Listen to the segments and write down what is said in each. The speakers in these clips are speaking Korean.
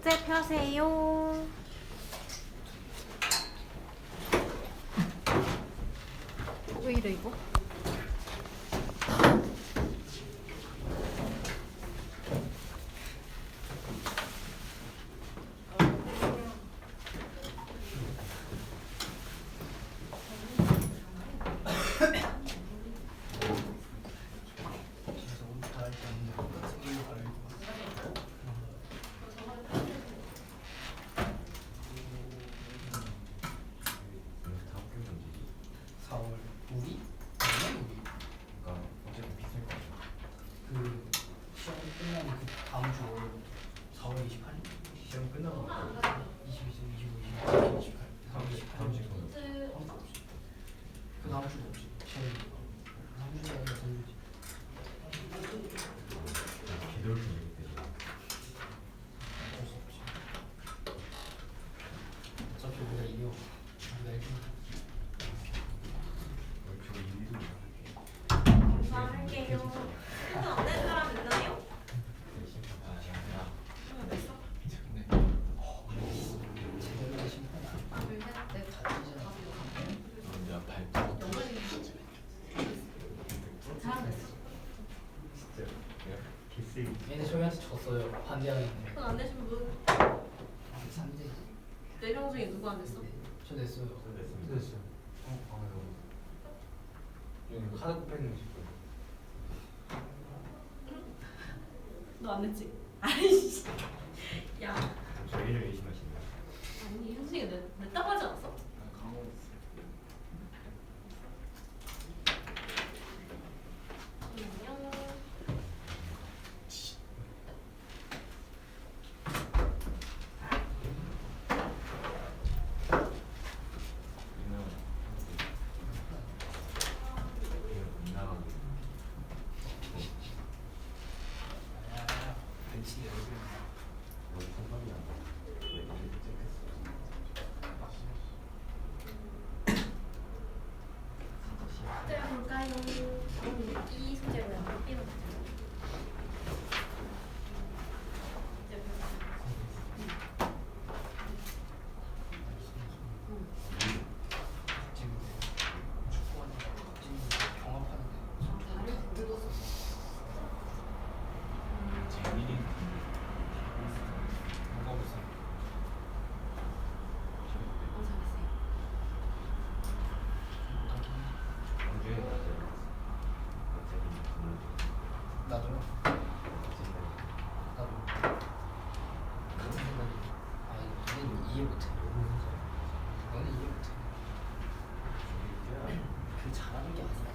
숙제 펴세요. 왜 이래 이거? 얘네 저희한테 졌어요. 반대하는. 손 안 내신 분? 3대. 4명 중에 누구 안 냈어? 저 냈어요. 됐어요. 여기 카드 펜 너 안 냈지? 아이씨. 야. 저희를 의심하시나요? 아니 현승이가 냈다고 하지 않았어? 볼까요? 이 소재로요. B로 가자. 나도요. 나도. 같은 생각이. 아니, 너는 이해 못해. 너는 이해 못해. 그 잘하는 게 아니야.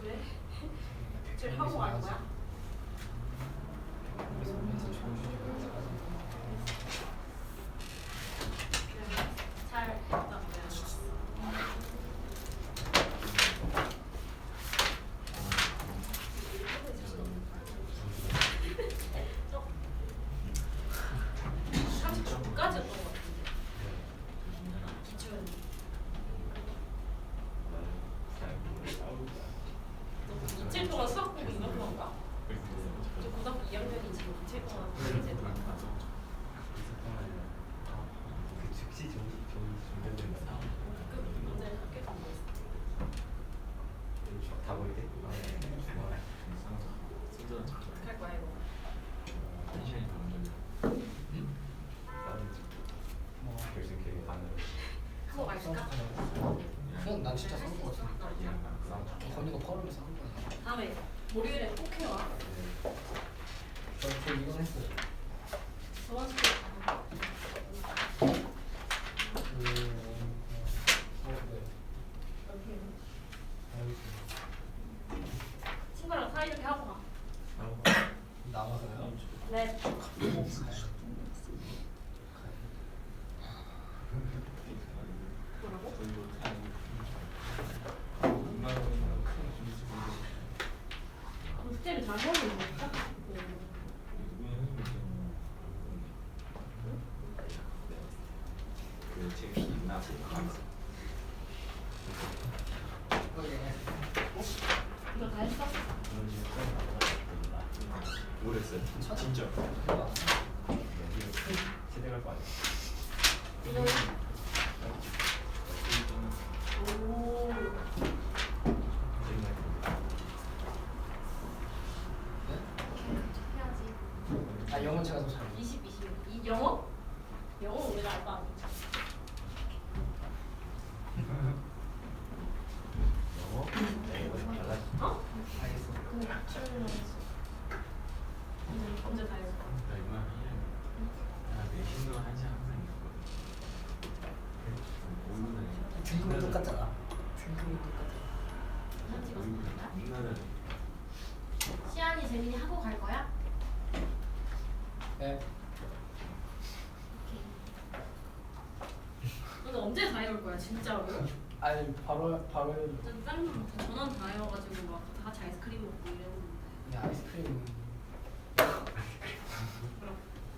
왜? 제일 하고 갈 거야? 잘 했다. 이틀 동안 수학 공부 이만큼 한가? 저 고등학교 2학년이 지금 이틀 동안 이제 그 즉시 준비된 거. 그 문제 학교 공부했어. 다 보이게? 어떻게 할 거야 이거? 뭐. 결승 계획 가능. 하고 갈까? 그냥 난 진짜 싸울 것 같은데. 건이가 퍼르면서 한 거야. 다음에 목요일에 꼭 해와. 저 이건 했어요. 저번 주 친구랑 사이좋게 하고 가. 나가서요? 네. 뭐라고? 숙제를 잘 하는 거 같아. 그 재미있나? 이거 다 했어? 모르겠어요. 진짜. 세대갈 거 아니야. 이거요? 오. 해야지. 아 영어 제가 더 잘해. 20. 이 영어? 영어 우리가 알바 아니야. 영어? 네, 이거 달라지. 어? 알겠어. 근데 맞추는 했어. 언제 다 했어? 나 이거 내 신도 한 시간 항상 있거든. 탱크도 똑같잖아. 탱크도 똑같아. 사진 찍었어? 인간은 시안이 재민이 하고 갈 거야? 네. 오케이. 너는 언제 다 해올 거야 진짜로? 아니 바로 진짜 짱 전원 다 해와가지고 막 다 같이 아이스크림 먹고 이랬는데. 야 아이스크림.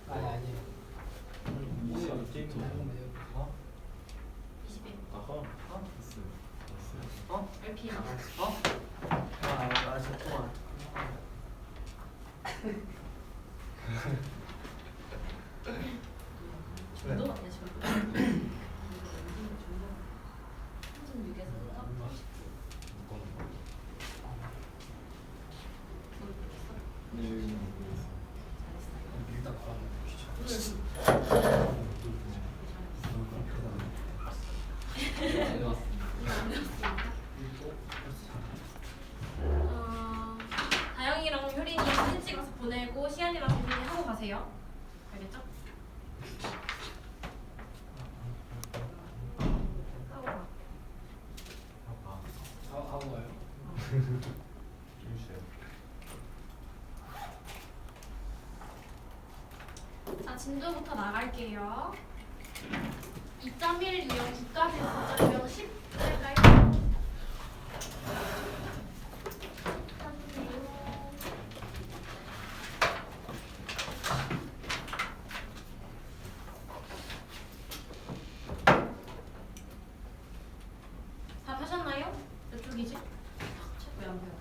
아니. 이시간 게임 좀 어? 20일. 아하. 어? RPM. 어? 아 알았어 통화. 중도 같네 중도. 36에서 딱 39. 네. 일단 오늘 다영이랑 효린이 사진 찍어서 보내고 시안이랑 재민이 하고 가세요. 알겠죠? 하고 가. 하고 가요. 주세요. 자, 진도부터 나갈게요. 2.1 유형 9까지 2.1 10 할까요? 다 펴셨나요? 몇 쪽이지? 왜 안 보여?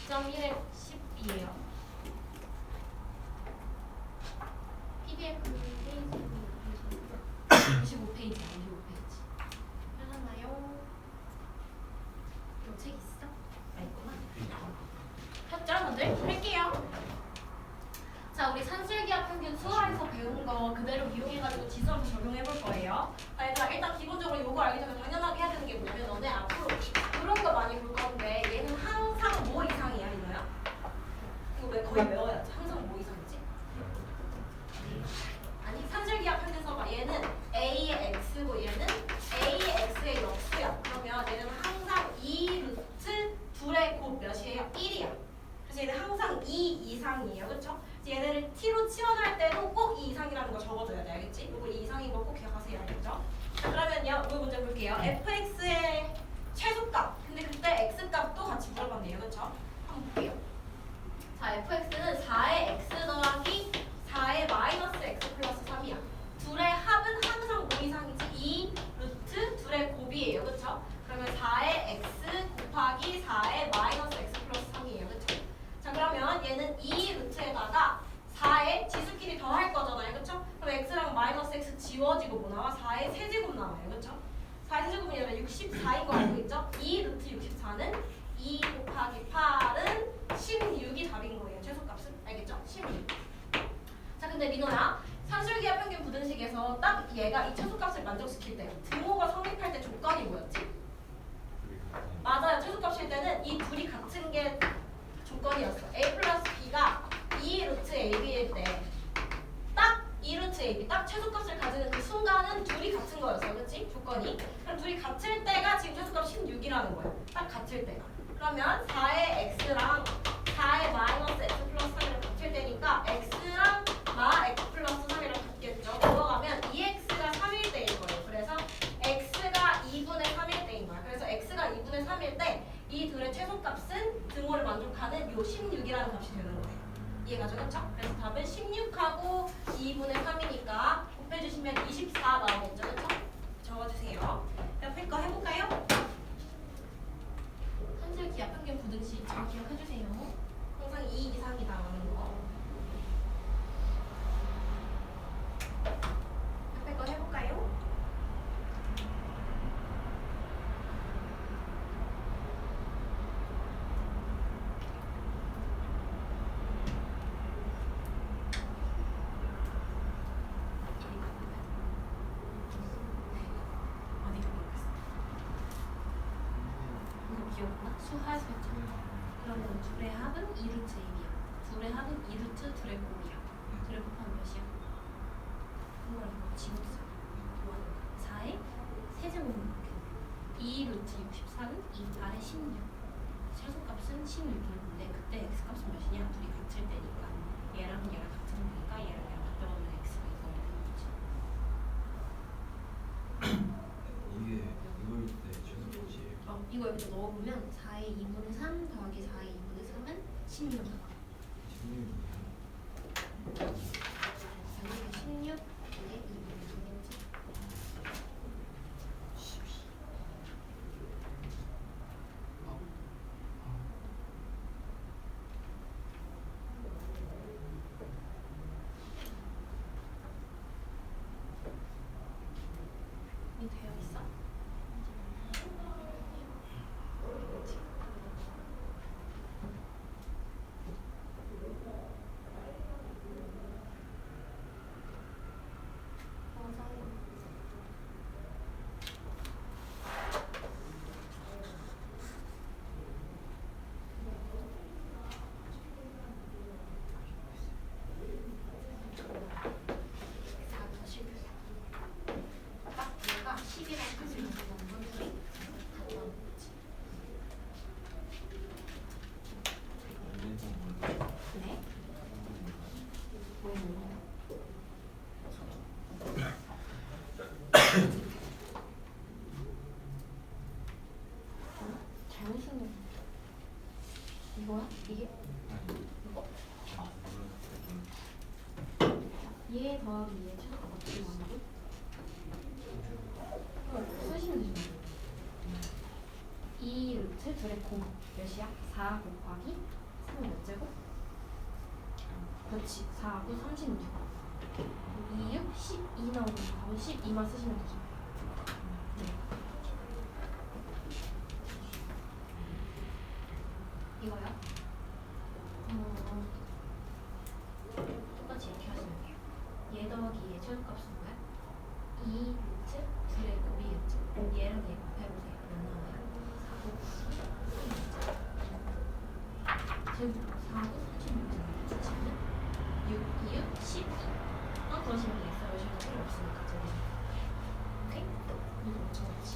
2.1에 10이에요. PDF 페이지 25페이지, 25페이지. 펴셨나요? 이거 책 있어? 아, 있구나. 폈죠, 다들? 할게요. 자, 우리 산술기하 평균 수화에서 배운 거 그대로 이용해가지고 지수한테 적용해 볼 거예요. 자, 얘들아, 일단 기본적으로 요거 알기 전에 당연하게 해야 되는 게 뭐냐면 너네 앞으로 그런 거 많이 볼 건데 얘는 항상 뭐 이상이야, 이거야? 이거 왜 거의 외워야지. 항상 뭐 이상이지? 아니, 산술기하 평균 수화 얘는 A의 X고 얘는 A의 X의 역수야. 그러면 얘는 항상 2 루트 둘의 곱 몇이에요? 1이야. 그래서 얘는 항상 2 이상이에요. 그쵸? 얘네를 t로 치환할 때도 꼭 2 이상이라는 거 적어줘야 돼. 알겠지? 이거 2 이상인 거 꼭 기억하세요. 알겠죠? 자, 그러면요. 이거 문제 볼게요. fx의 최소값. 근데 그때 x값도 같이 물어봤네요. 그쵸? 한번 볼게요. 자, fx는 4의 x 더하기 4의 마이너스 x 플러스 3이야. 둘의 합은 항상 뭐 이상이지? 2 루트 둘의 곱이에요. 그쵸? 그러면 4의 x 곱하기 4의 마이너스 x 플러스 3이에요. 그쵸? 자, 그러면 얘는 2 루트에다가 4의 지수끼리 더할 거잖아요. 그쵸? 그럼 x랑 마이너스 x 지워지고 뭐 나와? 4의 세제곱 나와요. 그쵸? 4의 세제곱은 얘는 64인 거 알고 있죠? 2 루트 64는 2 곱하기 8은 16이 답인 거예요. 최소값은. 알겠죠? 16. 자, 근데 민호야, 산술기하 평균 부등식에서 딱 얘가 이 최소값을 만족시킬 때 등호가 성립할 때 조건이 뭐였지? 맞아요. 최소값일 때는 이 둘이 같은 게 조건이었어. a 플러스 b가 2 루트 ab일 때 딱 2 루트 ab 딱 최소값을 가지는 그 순간은 둘이 같은 거였어. 그치? 조건이. 그럼 둘이 같을 때가 지금 최소값 16이라는 거야. 딱 같을 때가. 그러면 4의 x랑 4의 마이너스 x 플러스 3이랑 같을 때니까 x랑 마 x 플러스 3이랑 같겠죠. 들어가면 2x가 3일 때인 거예요. 그래서 x가 2분의 3일 때인 거야. 그래서 x가 2분의 3일 때 이 둘의 최소값은 등호를 만족하는 요 16이라는 값이 되는 거예요. 이해가죠? 그렇죠? 그래서 답은 16하고 2분의 3이니까 곱해주시면 24 나오겠죠? 그렇죠? 적어주세요. 옆에 거 해볼까요? 한 줄 기압 평균 부등식 잘 기억해주세요. 항상 2 이상이 나오는 거. 옆에 거 해볼까요? 어디가 모르겠어. 이거 기억나? 수하수였죠. 그러면 둘의 합은 2루트 1이야. 둘의 합은 2루트 둘의 곱이야. 둘의 곱하면 몇이야? 이걸 이거 지웠어. 뭐하는 거야? 4의 세제곱은 2루트 64는 2 아래 16. 최소값은 16이었는데 그때 x값은 몇이냐? 둘이 같을 때니까 얘랑 얘랑 같은 거니까 얘랑 얘랑 가져오면 x가 이거야 되는 거지. 이게 이거일 때 최소값이에요. 이거 여기다 넣어보면 4의 2분의 3 더하기 4의 2분의 3은 16. 16이에요. 여기 16에 2분의 3이지. 이 되어 있어? 맞아요. 다 실패했어. 딱 얘가 10이랑 같이 가져가는 건 둘이 같다는 거지. 네? 왜 몰라요? 잘못 생겼네. 이거야? 이게? 이거? 얘 더하기 얘 최소값 어떻게 구한다고? 이걸 쓰시면 되죠. 2 루트 둘의 곱 몇이야? 4 곱하기 3은 몇 제곱? 그렇지. 4하고 36. 2, 6, 12 나오는 거 12만 쓰시면 되죠. 네. 이거요? 똑같이 이렇게 하시면 돼요. 얘 더하기 얘 최소값은 뭐야? 2 루트 둘의 곱이겠죠. 얘랑 얘 곱해보세요. 몇 나와요? 4 곱하기 3이겠죠. 제곱 4하고 36 붙이면 6, 2, 6, 12. 더하시면 되겠어요. 여기서 필요 없으니까 저기. 오케이? 이거 맞춰놓지.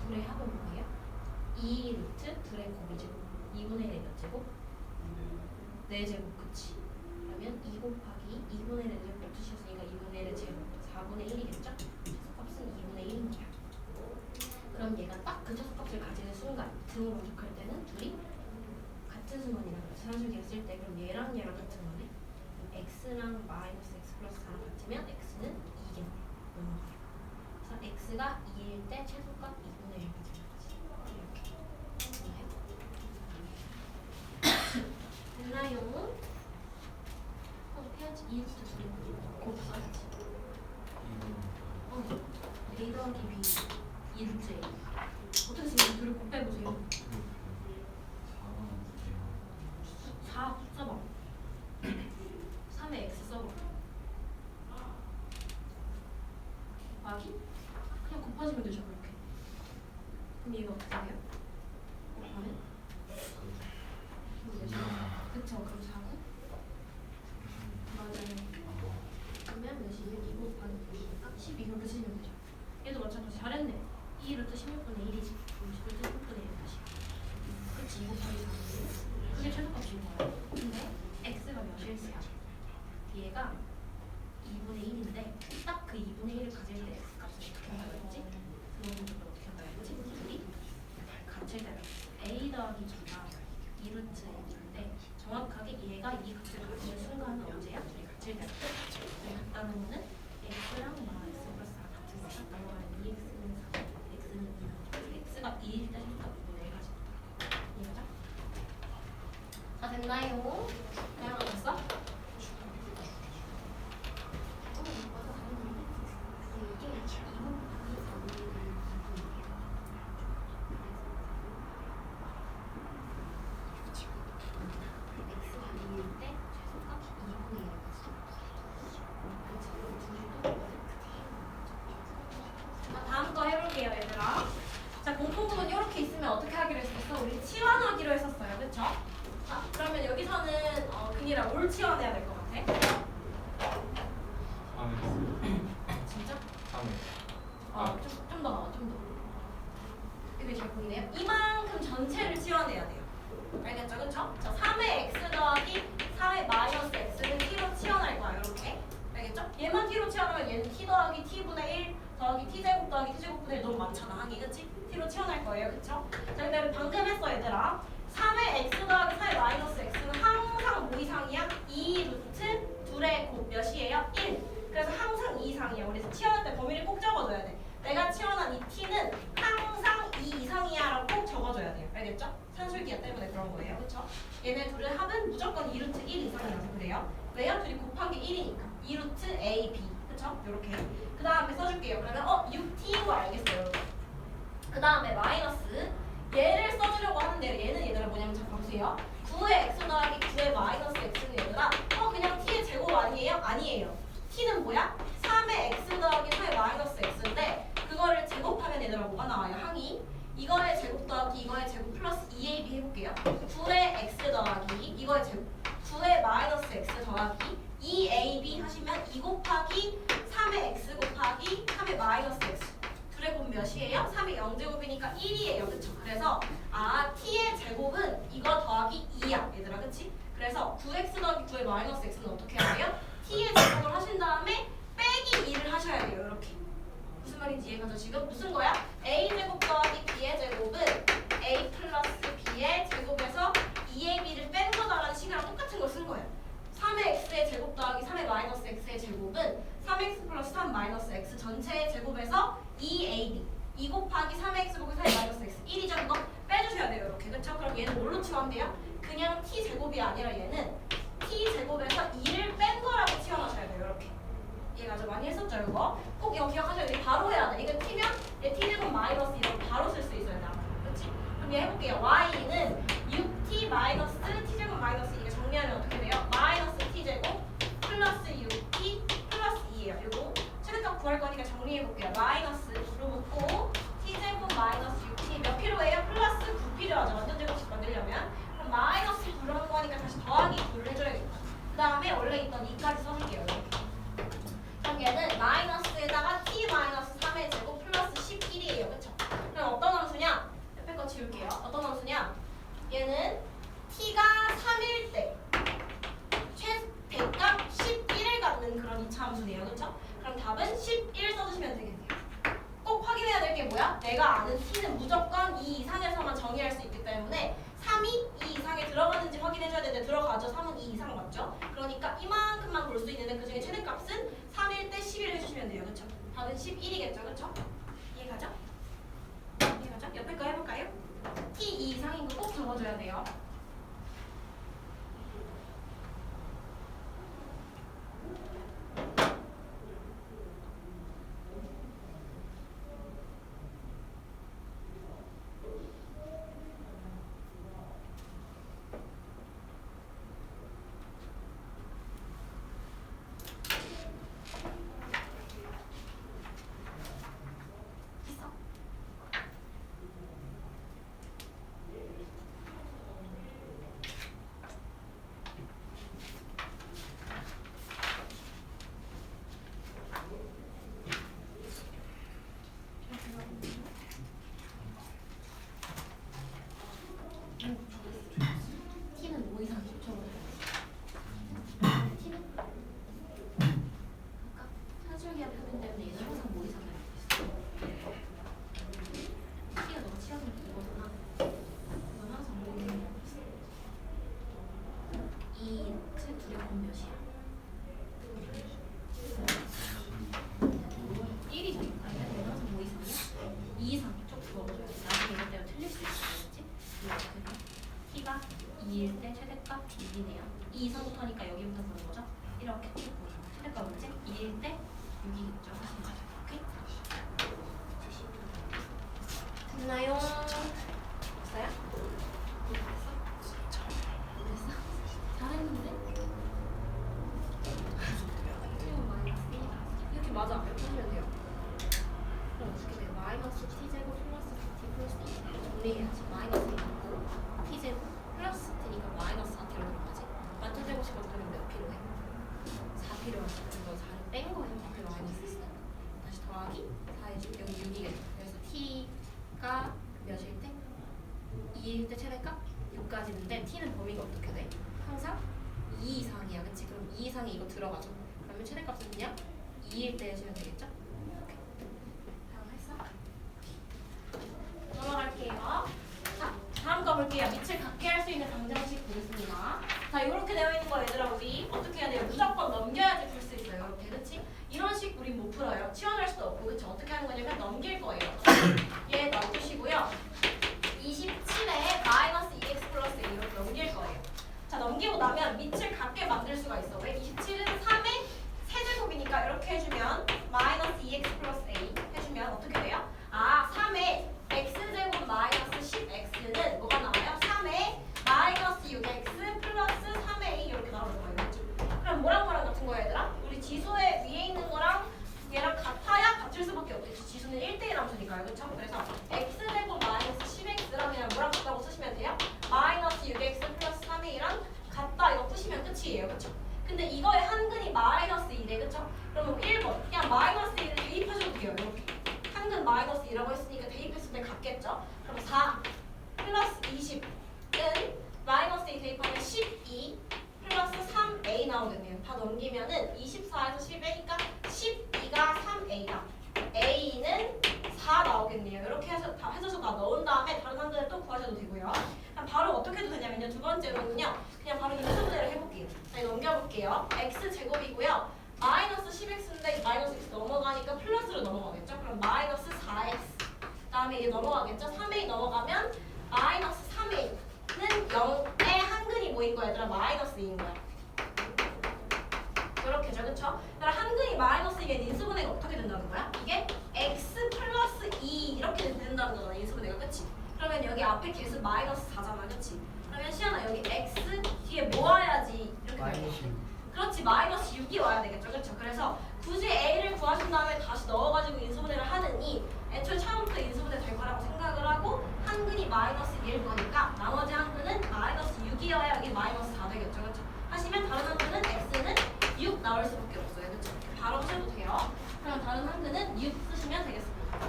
둘의 합은 뭐예요? 2 루트 둘의 곱이죠. 2분의 1의 몇 제곱? 4제곱 그치? 그러면 2 곱하기 2분의 4제곱 붙이셨으니까 2분의 1의 제곱 4분의 1이겠죠? 최소값은 2분의 1인 거야. 그럼 얘가 딱 그 최소값을 가지는 순간 등으로 적할 때는 둘이 같은 수만이라는 거지. 산술기를 쓸 때 그럼 얘랑 같은 거네. x랑 마이너스 x 플러스 4랑 같으면 x는 2겠네. 넘어가요. 그래서 x가 2일 때 최소값 2분의 1 가지는 거지. 이렇게. 됐나요? 해야지. 2루트 둘이 곱 써야지. A 더하기 B 2루트 A. 어떻게 지금 둘을 곱해보세요. 4 써봐. 3에 x 써봐. 곱하기? 그냥 곱하시면 되죠 그렇게. 그럼 얘가 어떻게 돼요? 곱하면? 그쵸. 그럼 4고? 맞아요. 그러면 몇이에요? 2 곱하기 2니까 12. 그렇게 쓰시면 되죠. 얘도 마찬가지. 잘했네. 2루트 16분의 1이지. 16분의 1 다시. 그치. 2 곱하기 4는 그게 최소값인 거야. 근데 x가 몇일수야? 얘가 2분의 1인데 딱 그 2분의 1을 가질 때 x값을 어떻게 한다고 했지? 그런 것도 어떻게 한다고 했지? 둘이 같을 때 a 더하기 b가 2루트 1인데 정확하게 얘가 이 값을 가지는 순간은 언제야? 둘이 같을 때. 둘이 같다는 거는 x랑 x 플러스 4 같은 거야. 넘어가는 2x는 4, x는 2 나와. 돼요? 이만큼 전체를 치워내야 돼요. 알겠죠? 그쵸? 자, 3의 x 더하기 3의 마이너스 x는 t로 치워낼 거야. 이렇게. 알겠죠? 얘만 t로 치워내면 얘는 t 더하기 t분의 1 더하기 t제곱 더하기 t제곱분의 1 너무 많잖아. 항이. 그치? t로 치워낼 거예요. 그쵸? 자, 근데 우리 방금 했어 얘들아. 3의 x 더하기 4의 마이너스 x는 항상 뭐 이상이야? 2 루트 둘의 곱 몇이에요? 1. 그래서 항상 2 이상이야. 그래서 치워낼 때 범위를 꼭 적어줘야 돼. 내가 치워난 이 t는 항상 2 이상이야 라고 꼭 적어줘야 돼요. 알겠죠? 산술기하 때문에 그런 거예요. 그쵸? 얘네 둘의 합은 무조건 2 루트 1 이상이라서 그래요. 왜요? 둘이 곱한 게 1이니까. 2 루트 a, b. 그쵸? 요렇게. 그 다음에 써줄게요. 그러면 6t인 거 알겠어요. 그 다음에 마이너스 얘를 써주려고 하는데요. 얘는 얘들아 뭐냐면 잠깐 보세요. 9의 x 더하기 9의 마이너스 x는 얘들아 그냥 t의 제곱 아니에요? 아니에요. t는 뭐야? 3의 x 더하기 4의 마이너스 x인데 그거를 제곱하면 얘들아 뭐가 나와요? 항이 이거의 제곱 더하기 이거의 제곱 플러스 2ab 해볼게요. 9의 x 더하기 이거의 제곱 9의 마이너스 x 더하기 2ab 하시면 2 곱하기 3의 x 곱하기 3의 마이너스 x 둘의 곱 몇이에요? 3의 0제곱이니까 1이에요. 그쵸? 그래서 t의 제곱은 이거 더하기 2야. 얘들아 그치? 그래서 9x 더하기 9의 마이너스 x는 어떻게 해야 돼요? t의 제곱을 하신 다음에 빼기 2를 하셔야 돼요. 이렇게. 무슨 말인지 이해가죠? 지금 무슨 거야? a제곱 더하기 b의 제곱은 a 플러스 b의 제곱에서 2ab를 뺀 거다라는 식이랑 똑같은 걸 쓴 거예요. 3의 x의 제곱 더하기 3의 마이너스 x의 제곱은 3x 플러스 3 마이너스 x 전체의 제곱에서 2ab 2 곱하기 3x 곱하기 4의 마이너스 x 1이죠. 이거 빼주셔야 돼요. 이렇게. 그쵸? 그럼 얘는 뭘로 치환돼요? 그냥 t제곱이 아니라 얘는 t제곱에서 2를 뺀 거라고 치환하셔야 돼요. 이렇게. 이해가 좀 많이 했었죠? 이거? 꼭 이거 기억하셔야 돼요. 바로 해야 돼. 이거 t면 얘 t제곱 마이너스 이런 거 바로 쓸 수 있어요. 나. 그치? 그럼 얘 해볼게요. y는 6t 마이너스 t제곱 마이너스 이게 정리하면 어떻게 돼요? 마이너스 t제곱 플러스 6t 플러스 2예요. 이거 최대값 구할 거니까 정리해볼게요. 마이너스 9로 묶고 t제곱 마이너스 6t 몇 필요해요? 플러스 9 필요하죠. 완전 제곱식 만들려면. 그럼 마이너스 9로 한 거니까 다시 더하기 9를 해줘야겠다. 그 다음에 원래 있던 2까지 써줄게요. 이렇게. 그럼 얘는 마이너스에다가 t 마이너스 3의 제곱 플러스 11이에요. 그쵸? 그럼 어떤 함수냐? 옆에 거 지울게요. 어떤 함수냐? 얘는 t가 3일 때 최대값 11을 갖는 그런 2차 함수네요. 그쵸? 그럼 답은 11 써주시면 되겠네요. 꼭 확인해야 될 게 뭐야? 내가 아는 t는 무조건 2 이상에서만 정의할 수 있기 때문에 3이 2 이상에 들어가는지 확인해줘야 되는데 들어가죠. 3은 2 이상 맞죠? 그러니까 이만큼만 볼 수 있는데 그 중에 최대값은 3일 때 11 해주시면 돼요. 그쵸? 답은 11이겠죠. 그쵸? 이해가죠? 이해가죠? 옆에 거 해볼까요? t 2 이상인 거 꼭 적어줘야 돼요. 있어? t는 뭐 이상 적어줘야 t는 아까 산술기하 표준 때문에 얘는 항상 뭐 이상이라고 했어. t가 너가 치하는 게 이거잖아. 이건 항상 뭐 이상이라고 했어. 2 루트 둘의 곱 몇이야? 1이잖아. 아니야? 얘는 항상 뭐 이상이야? 2 이상 쭉 적어줘야 돼. 나중에 이것 때문에 틀릴 수 있어. 알겠지? 이렇게 t가 2일 때 최대값 6이네요. 2 이상부터 하니까 여기부터 보는 거죠? 이렇게 쭉 보죠. 최대값 언제? 2일 때 6이겠죠. 하시면 돼요. 오케이? 됐나요? 됐어요? 됐어? 잘했는데? 이렇게 맞아. 이렇게 하시면 돼요. 그럼 어떻게 돼요? 마이너스 t제곱 플러스 t 플러스 2 정리해야지. 마이너스 있고 t제곱 플러스 t니까 마이너스 4t로 들어가지. 완전 제곱식 만들면 몇 필요해? 4 필요하지. 그래서 4를 뺀 거예요. 앞에 마이너스 있으니까. 다시 더하기 4 해주면 여기 6이겠죠. 그래서 t가 몇일 때? 있는데 t는 범위가 어떻게 돼? 항상 2 이상이야, 그치? 그럼 2 이상이 이거 들어가죠. 그러면 최대값은요? 2일 때 해주면 되겠죠? 오케이. 다음 했어? 넘어갈게요. 자, 다음 거 볼게요. 밑을 같게 할 수 있는 방정식 보겠습니다. 자, 이렇게 되어 있는 거 얘들아, 우리 어떻게 해야 돼요? 무조건 넘겨야지 풀 수 있어요. 이렇게, 그치? 이런 식 우린 못 풀어요. 치워낼 수도 없고, 그치? 어떻게 하는 거냐면 넘길 거예요. 얘 넣어주시고요. 27에 마이너스 2x 플러스 1 이렇게 넘길 거예요. 자, 넘기고 나면 밑을 같게 만들 수가 있어. 왜? 27은 3의 세제곱이니까 이렇게 해주면 마이너스 2x 플러스 a 해주면 어떻게 돼요? 아, 3의 x제곱 마이너스 10x는 뭐가 나와요? 3의 마이너스 6x 플러스 3의 a 이렇게 나올 거예요. 그치? 그럼 뭐랑 같은 거야, 얘들아? 우리 지수의 위에 있는 거랑 얘랑 같아야 같을 수밖에 없겠지. 지수는 1대1 함수니까요. 그쵸? 그래서 x제곱 마이너스 10x랑 그냥 뭐랑 같다고 쓰시면 돼요? 마이너스 6x 플러스 3의 1랑 같다 이거 푸시면 끝이에요. 그쵸? 근데 이거의 한근이 마이너스 2래. 그쵸? 그러면 1번 그냥 마이너스 2를 대입하셔도 돼요. 이렇게 한근 마이너스 2라고 했으니까 대입했을 때 같겠죠? 그럼 4 플러스 20은 마이너스 2 대입하면 12 플러스 3a 나오겠네요. 다 넘기면은 24에서 10a니까 12가 3a다. a는 4 나오겠네요. 이렇게 해서 다 해서 다 넣은 다음에 다른 한근을 또 구하셔도 되고요. 그럼 바로 어떻게 해도 되냐면요. 두 번째로는요. 그냥 바로 인수분해를 해볼게요. 자, 넘겨볼게요. x 제곱이고요. 마이너스 10x인데 마이너스 x 넘어가니까 플러스로 넘어가겠죠? 그럼 마이너스 4x 다음에 이게 넘어가겠죠? 3a 넘어가면 마이너스 3a는 0의 한근이 뭐인 거야 얘들아? 마이너스 2인 거야. 이렇게죠, 그쵸? 그럼 한근이 마이너스 2면 인수분해가 어떻게 된다는 거야? 이게 x 플러스 2 이렇게 된다는 거잖아, 인수분해가. 그치? 그러면 여기 앞에 개수 마이너스 4잖아, 그치? 그러면 시연아 여기 x 뒤에 뭐 와야지 이렇게 마이너스 되겠지? 그렇지, 마이너스 6이 와야 되겠죠, 그렇죠? 그래서 굳이 a를 구하신 다음에 다시 넣어가지고 인수분해를 하느니 애초에 처음부터 인수분해 될 거라고 생각을 하고 한근이 마이너스 1일 거니까 나머지 한근은 마이너스 6이어야 여기 마이너스 4 되겠죠, 그렇죠? 하시면 다른 한근은 x는 6 나올 수밖에 없어요, 그렇죠? 바로 하셔도 돼요. 그럼 다른 한근은 6 쓰시면 되겠습니다.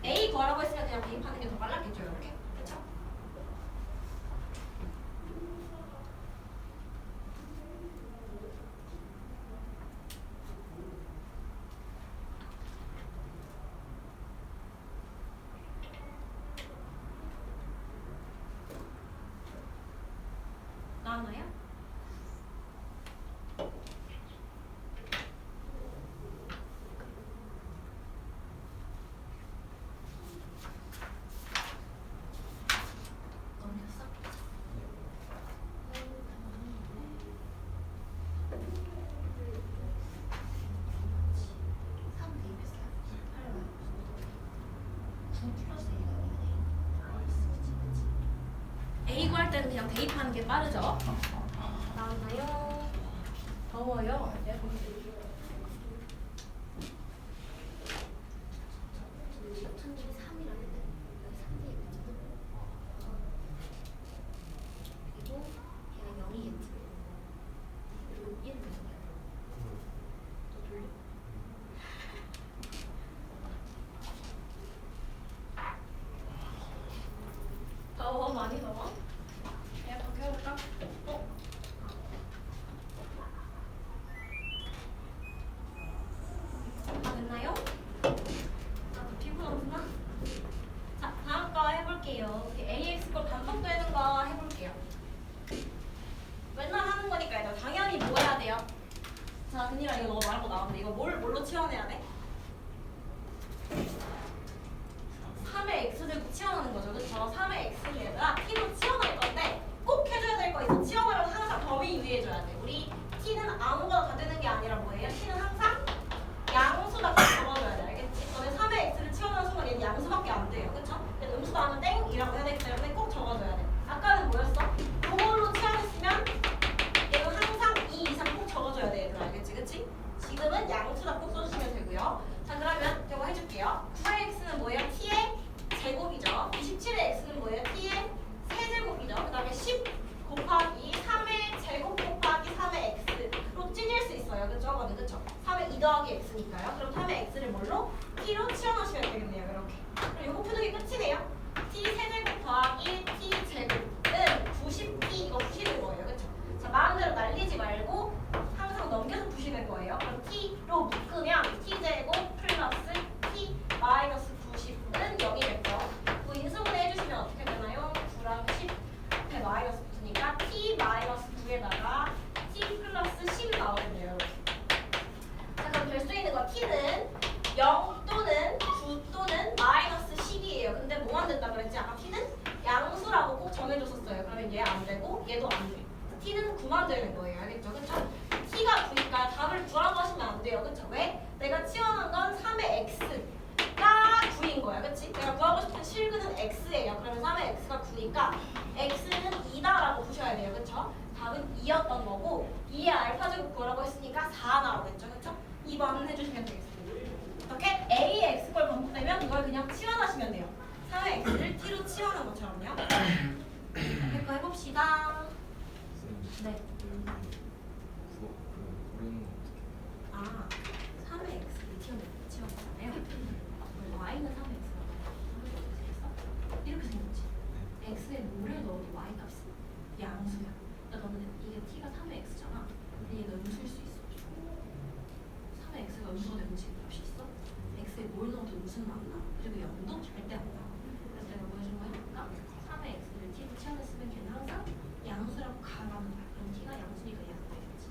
a 구하라고 했으면 그냥 대입하는 게 더 빨랐겠죠, 이렇게, 그렇죠? 나왔나요? 넘겼어? A 구할 때는 그냥 대입하는 게 빠르죠? 나왔나요? 더워요. 그리고 얘가 0이겠지. 그리고 얘는 몇 점이야? 또 돌려? 더워? 많이 더워? 에어컨 켜볼까? 다 됐나요? 아, 피곤하구나. 자, 다음 거 해볼게요. AX 거 반복되는 거 해볼게요. 맨날 하는 거니까 일단 당연히 뭐 해야 돼요? 자, 근이라 이거 너 말한 거 나왔는데 이거 뭘로 치환해야 돼? 3의 x제곱 치환하는 거죠, 그쵸? 3의 x를 얘들아 t로 치환할 건데 꼭 해줘야 될 거 있어. 치환하려면 항상 범위 유의해줘야 돼. 우리 t는 아무거나 다 되는 게 아니라 뭐예요? t는 항상 양수다 꼭 적어줘야 돼, 알겠지? 너네 3의 x를 치환하는 순간 얘는 양수밖에 안 돼요, 그쵸? 근데 음수 나오면 땡이라고 해야 되기 때문에 꼭 적어줘야 돼. 아까는 뭐였어? 이걸로 치환했으면 얘는 항상 2 이상 꼭 적어줘야 돼, 얘들아, 알겠지? 그치? 지금은 양수다 꼭 써주시면 되고요. 자, 그러면 이거 해줄게요. 9의 x는 뭐예요? t의 제곱이죠. 27의 x는 뭐예요? t의 세제곱이죠. 그 다음에 10 곱하기 3의 제곱 곱하기 3의 x로 찢을 수 있어요. 그죠? 그거는 그쵸? 3의 2 더하기 x니까요. 그럼 3의 x를 뭘로? t로 치환하시면 되겠네요. 이렇게. 그럼 요거 푸는 게 끝이네요. t 세제곱 더하기 t 제곱은 90 마음대로 날리지 말고 항상 넘겨서 푸시는 거예요. 그럼 t로 묶으면 t제곱 플러스 t 마이너스 90은 0이 됐죠. 그 인수분해 해주시면 어떻게 되나요? 9랑 10 앞에 마이너스 붙으니까 t 마이너스 9에다가 t 플러스 10 나오겠네요. 자, 그럼 될 수 있는 거 t는 0 또는 9 또는 마이너스 10이에요. 근데 뭐만 된다 그랬지? 아까 t는 양수라고 꼭 정해줬었어요. 그러면 얘 안 되고 얘도 안 돼. t는 9만 되는 거예요. 알겠죠? 그쵸? t가 9니까 답을 구하고 하시면 안 돼요. 그쵸? 왜? 내가 치환한 건 3의 x가 9인 거야. 그치? 내가 구하고 싶은 실근은 x예요. 그러면 3의 x가 9니까 x는 2다라고 보셔야 돼요. 그쵸? 답은 2였던 거고 2의 알파제곱 구하라고 했으니까 4 나오겠죠? 그쵸? 2번 해주시면 되겠습니다. 이렇게 a의 x걸 반복되면 이걸 그냥 치환하시면 돼요. 3의 x를 t로 치환한 것처럼요. 이거 해봅시다. 네. 그거 고르는 거 어떻게? 아, 3의 x를 t로 치환했잖아요. y는 3의 x가 이렇게 생겼지. x에 뭐를 넣어도 y 값이 양수야. 그러니까 너는 이게 t가 3의 x잖아. 근데 얘가 음수일 수 있어. 3의 x가 음수가 되면 지금 값이 있어. x에 뭘 넣어도 음수는 안 나. 그리고 0도 절대 안 나. 그래서 내가 뭐 해준 거야? 3의 x를 t로 치환했으면 걔는 항상 양수라고 가라는 거야. 그럼 t가 양수니까 얘가 되겠지.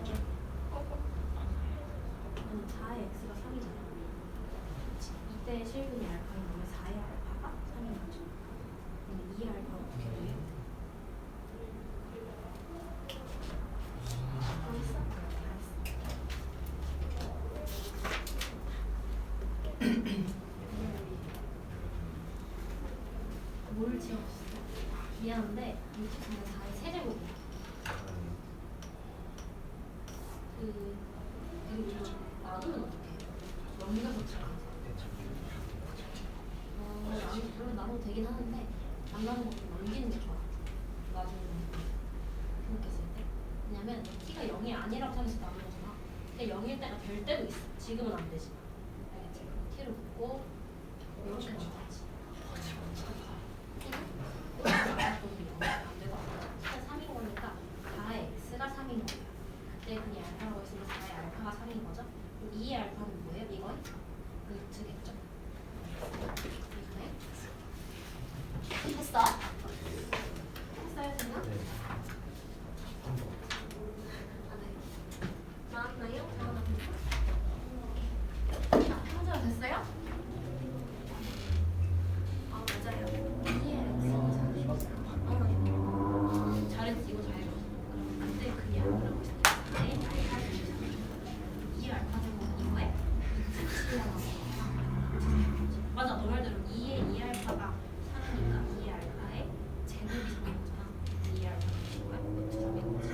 했어? 어? 그럼 4의 x가 3이잖아. 이때 실근이 알파인 거면 4의 알파가 3인 거죠. 그럼 2의 알파가 어떻게 돼요? 있어? 뭘 지웠어? 미안한데 이 지금 4의 세제곱이야. 이거 놔두면 어떡해? 넘겨서 쳐. 물론 나눠도 되긴 하는데 안 나누는 것도 넘기는 게 좋아. 나중에 생각했을 때. 왜냐면 t가 0이 아니라고 생각해서 나눈 거잖아. 근데 0일 때가 될 때도 있어. 지금은 안 되지. 알겠지? 그럼 t를 붓고 이렇게 나눠야지. 안 되고 t가 3인 거니까 4의 x가 3인 거야. 그때 그냥 알파라고 했으면 4의 알파가 3인 거죠? 그럼 2의 알파는 뭐예요? 이거? 루트겠죠? 이거에? 했어? 했어요, 지금? 네. 나왔나요? 형제가 됐어요? 아, 맞아요. 2의 x가 3인 잘했지, 이거 잘 읽었어. 그럼 그때 그게 아니라고 했으니까 4의 알파를 주잖아. 2의 알파제곱은 이거에 맞아, 너 말대로 2의 2알파가 3이니까 2의 알파의 제곱이 3인 거잖아. 2의 알파가 루트 3인 거지.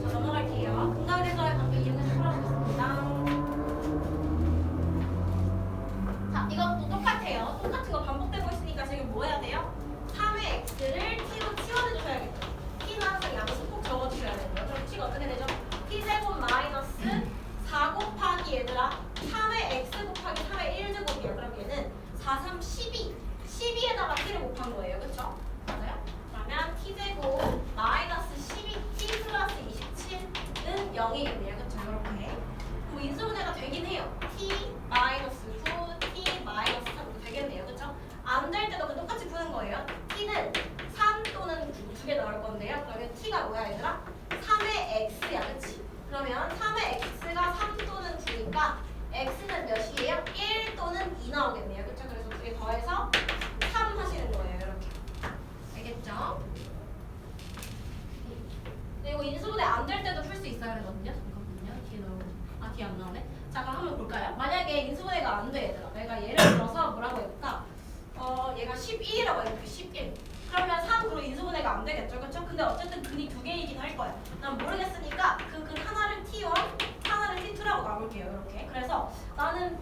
자, 넘어갈게요. 분당대설의 관계 이용해서 풀어보겠습니다. 자, 이것도 똑같아요. 똑같은 거 반복되고 있으니까 지금 뭐 해야 돼요? 3의 x를 t로 치환해주셔야겠죠. t는 항상 양수 꼭 적어주셔야 되는 거예요. 그럼 t가 어떻게 되죠? t제곱 마이너스 4 곱하기 얘들아 3의 x 곱하기 3의 1제곱이에요. 그럼 얘는 4, 3, 12 12에다가 t를 곱한 거예요. 그쵸? 맞아요? 그러면 t제곱 마이너스 12 t 플러스 27은 0이겠네요. 그쵸? 이렇게 그럼 인수분해가 되긴 해요. t 마이너스 9 t 마이너스 3도 되겠네요. 그쵸? 안 될 때도 똑같이 푸는 거예요. t는 3 또는 9 두 개 나올 건데요. 그러면 t가 뭐야 얘들아? 3의 x야. 그치? 그러면 3의 x가 3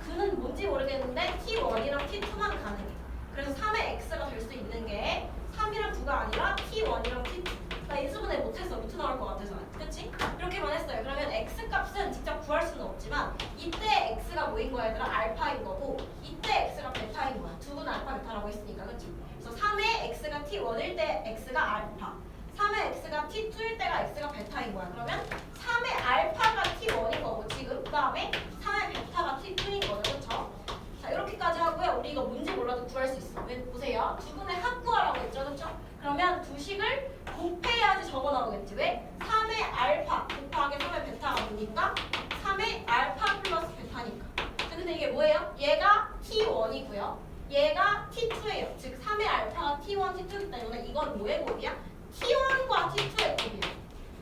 2는 뭔지 모르겠는데 T1이랑 T2만 가능해. 그래서 3의 X가 될 수 있는 게 3이랑 9가 아니라 T1이랑 T2. 나 인수분해 못해서 루트 나올 것 같아서. 그치? 이렇게만 했어요. 그러면 X 값은 직접 구할 수는 없지만 이때 X가 뭐인 거야 얘들아? 알파인 거고 이때 X가 베타인 거야. 두 분은 알파 베타라고 했으니까. 그치? 그래서 3의 X가 T1일 때 X가 알파 3의 X가 T2일 때가 X가 베타인 거야. 그러면 3의 알파가 T1인 거고 지금 그 다음에 3의 베타가 T2인 거죠. 그쵸? 자 이렇게까지 하고요. 우리 이거 뭔지 몰라도 구할 수 있어. 왜? 보세요. 두 분의 합구하라고 했죠. 그쵸? 그러면 두 식을 곱해야지 적어 나오겠지. 왜? 3의 알파 곱하기 3의 베타가 뭐니까? 3의 알파 플러스 베타니까. 자, 근데 이게 뭐예요? 얘가 T1이고요. 얘가 T2예요. 즉 3의 알파가 T1, T2이기 때문에 이건 뭐의 곱이야? T1과 T2의 곱이에요.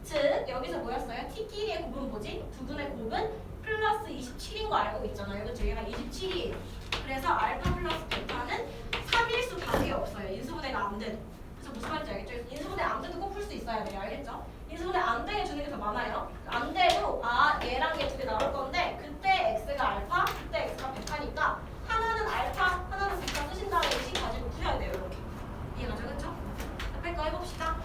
즉 여기서 뭐였어요? T끼리의 곱은 뭐지? 두 분의 곱은 플러스 27인 거 알고 있잖아요. 그쵸? 얘가 27이에요. 그래서 알파 플러스 베타는 3일수 답이 없어요. 인수분해가 안 돼도. 그래서 무슨 말인지 알겠죠? 인수분해 안 돼도 꼭 풀 수 있어야 돼요. 알겠죠? 인수분해 안 되게 주는 게 더 많아요. 안 돼도 얘랑 얘 두 개 나올 건데 그때 X가 알파, 그때 X가 베타니까 하나는 알파, 하나는 베타 쓰신 다음에 이 식 가지고 풀어야 돼요. 이렇게. 이해가죠? 그쵸? 앞에 거 해봅시다.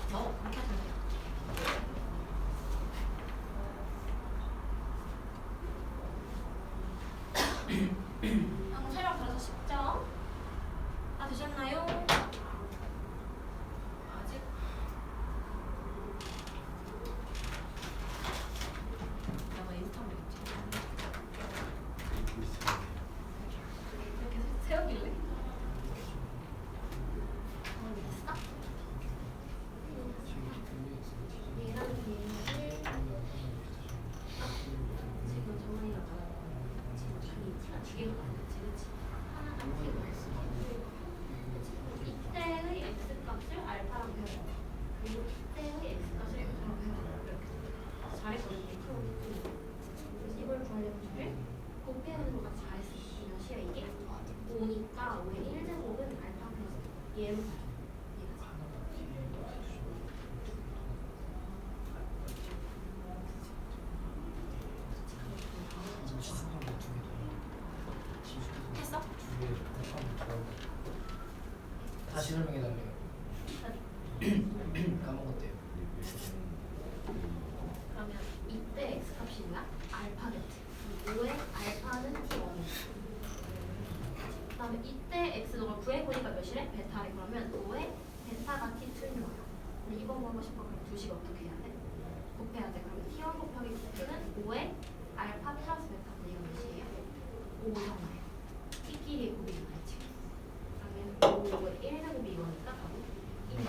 그렇게 하시면 돼요. 한번 설명 들어서 쉽죠? 다 되셨나요? 아직? 내가 인스타로 했지. 이렇게 세우길래? 됐어? 얘랑 얘를 지금 정원이가 지금 두 개가 나왔지, 그치? 하나가 T고 이때의 X 값을 알파랑 배워요. 그리고 이때의 X 값을 F랑 배워요. 이렇게 잘했거든요. 그래서 이걸 구하려면 저를 곱해하는 거 같이 잘했어. 몇이야 이게? 5니까 5의 1제곱은 알파 플러스 얘로 가요. 했어? 다시 설명해달래요. 까먹었대요. 그러면 이때 x 값이 뭐야? 알파겠지. 5의 알파는 T1이야. 그 다음에 이때 x 너가 구해보니까 몇이래? 베타래. 그러면 5의 베타가 T2인 거야. 근데 이번 거 하고 싶어. 그럼 두 식 어떻게 해야 돼? 곱해야 돼. 그러면 T1 곱하기 T2는 5의 알파 플러스 베타인데 이거 몇이에요? 5잖아요. T끼리의 곱이 이거지. 그러면 5의 1제곱이 이거니까 답은 2번.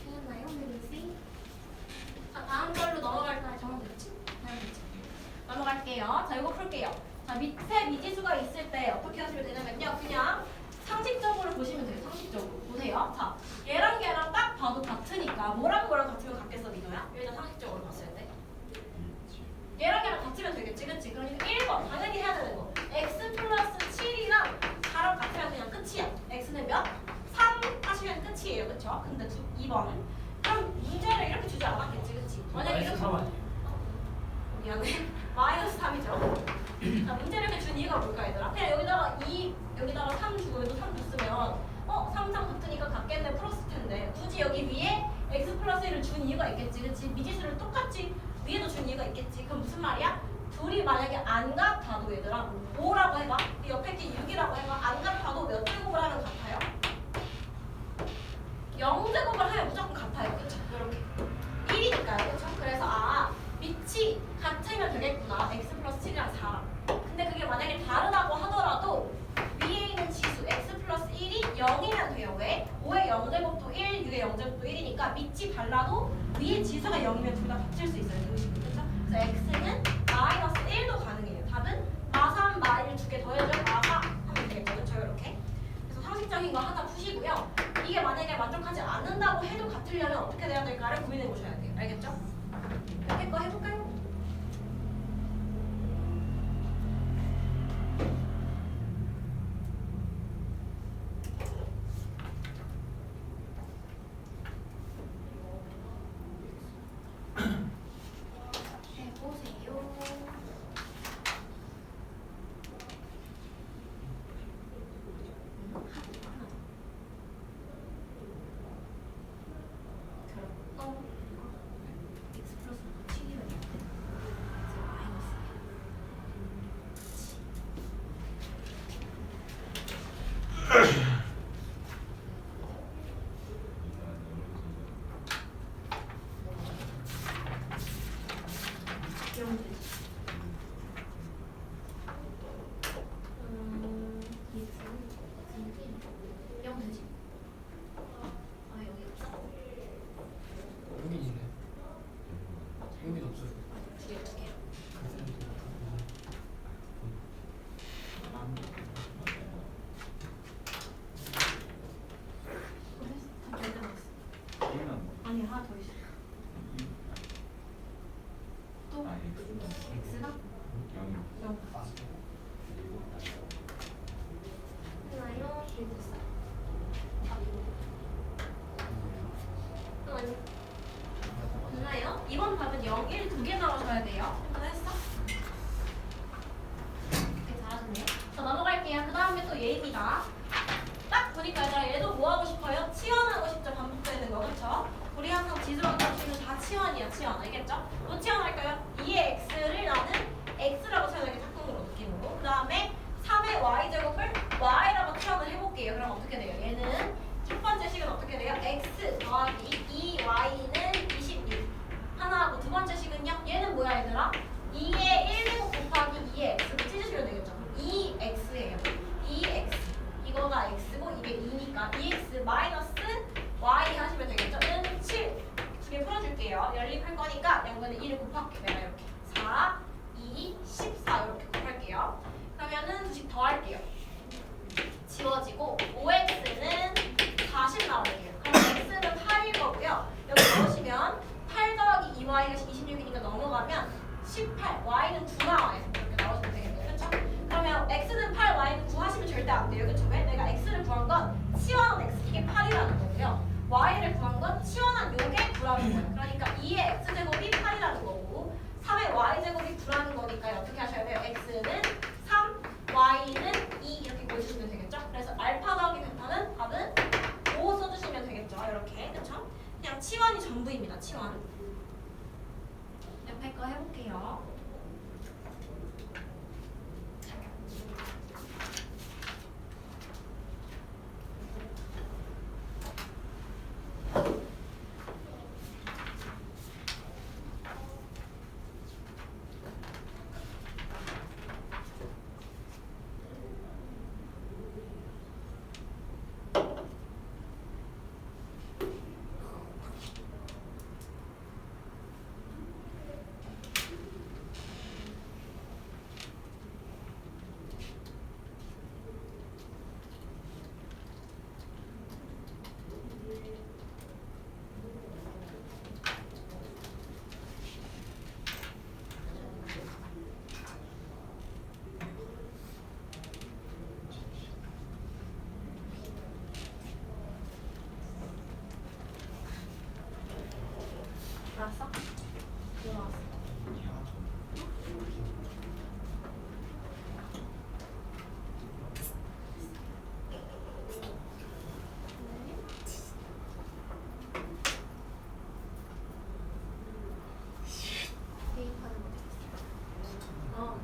되셨나요, 루시? 자, 다음 걸로 넘어갈까요? 정확했지? 넘어갈게요. 자, 이거 풀게요. 자, 밑에 미지수가 있을 때 어떻게 하시면 되냐면요. 그냥 상식적으로 보시면 돼요. 상식적으로. 보세요. 자, 얘랑 얘랑 딱 봐도 같으니까 뭐랑 뭐랑 같으면 같겠어, 민호야? 일단 상식적으로 봤을 때. 얘랑 얘랑 같으면 되겠지, 그치? 그러니까 1번 당연히 해야 되는 거. x 플러스 7이랑 4랑 같으면 그냥 끝이야. x는 몇? 3 하시면 끝이에요, 그쵸? 근데 2번. 그럼 문제를 이렇게 주지 않았겠지, 그치? 만약에 이렇게 3 아니에요? 미안해. 마이너스 3이죠. 자, 문제를 이렇게 준 이유가 뭘까, 얘들아? 그냥 여기다가 2, 여기다가 3 주고 여기도 3 줬으면 3, 3 붙으니까 같겠네 풀었을 텐데 굳이 여기 위에 x 플러스 1을 준 이유가 있겠지, 그치? 미지수를 똑같이 위에도 준 이유가 있겠지. 그럼 무슨 말이야? 둘이 만약에 안 같아도 얘들아 5라고 해봐. 옆에 게 6이라고 해봐. 안 같아도 몇 제곱을 하면 같아요? 0제곱을 하면 무조건 같아요. 그쵸? 이렇게 1이니까요. 그쵸? 그래서 밑이 같으면 되겠구나. x 플러스 7이랑 4랑. 근데 그게 만약에 다르다고 하더라도 위에 있는 지수 x 플러스 1이 0이면 돼요. 왜? 5의 0제곱도 1, 6의 0제곱도 1이니까 밑이 달라도 위에 지수가 0이면 둘 다 같을 수 있어요. 그렇죠? 그래서 x는 마이너스 1도 가능해요. 답은 마3, 마1 두 개 더해줘 마4 하면 되겠죠. 그렇죠? 이렇게. 그래서 상식적인 거 하나 푸시고요. 이게 만약에 만족하지 않는다고 해도 같으려면 어떻게 돼야 될까를 고민해 보셔야 돼요. 알겠죠? 이렇게 거 해볼까요? 영 되지. 영 되지. 아 여기 없어. 여기 있네. 여기도 없어요. 두 개, 두 개. 다 결대 맞았어. 아니 하나 더 있어. 또 x가 0. 하나요? 길 됐어. 아니. 됐나요? 이번 답은 0, 1 두 개 나오셔야 돼요. 했어? 오케이, 잘하셨네요. 자, 넘어갈게요. 그 다음에 또 얘입니다. 딱 보니까 얘들아 얘도 뭐 하고 싶어요? 치환하고 싶죠? 반복되는 거, 그쵸? 우리 항상 지수랑 공식은 다 치환이야, 치환. 알겠죠? 뭐 치환할까요? 2의 x를 나는 x라고 치환하게 짝꿍으로 느낌으로. 그 다음에 3의 y제곱을 y라고 치환을 해볼게요. 그럼 어떻게 돼요? 얘는 첫 번째 식은 어떻게 돼요? x 더하기 2y는 21. 하나하고 두 번째 식은요? 얘는 뭐야 얘들아? 2의 1제곱 곱하기 2의 x를 찢으시면 되겠죠? 2x예요. 2x. 이거가 x고 이게 2니까 2x 마이너스 y 하시면 되겠죠? 는 7. 두 개 풀어줄게요. 연립할 거니까 양변에 1을 곱할게. 내가 이렇게 4, 2, 14 이렇게 곱할게요. 그러면은 두식 더 할게요. 지워지고 5x는 40 나올게요. 그럼 x는 8일 거고요. 여기 넣으시면 8 더하기 2y가 26이니까 넘어가면 18, y는 9 나와요. 이렇게 나오시면 되겠네요. 그렇죠? 그러면 x는 8, y는 9 하시면 절대 안 돼요. 그렇죠? 왜? 내가 x를 구한 건 치환한 x, 이게 8이라는 거고요. y를 구한 건 치환한 요게 9라는 거예요. 그러니까 2의 x제곱이 8이라는 거고 3의 y제곱이 9라는 거니까 어떻게 하셔야 돼요? x는 3, y는 2 이렇게 보여주시면 되겠죠? 그래서 알파 더하기 베타는 답은 5 써주시면 되겠죠? 이렇게. 그렇죠? 그냥 치환이 전부입니다. 치환. 옆에 거 해볼게요. 나왔어? 이거 나왔어. 대입하는 거 어.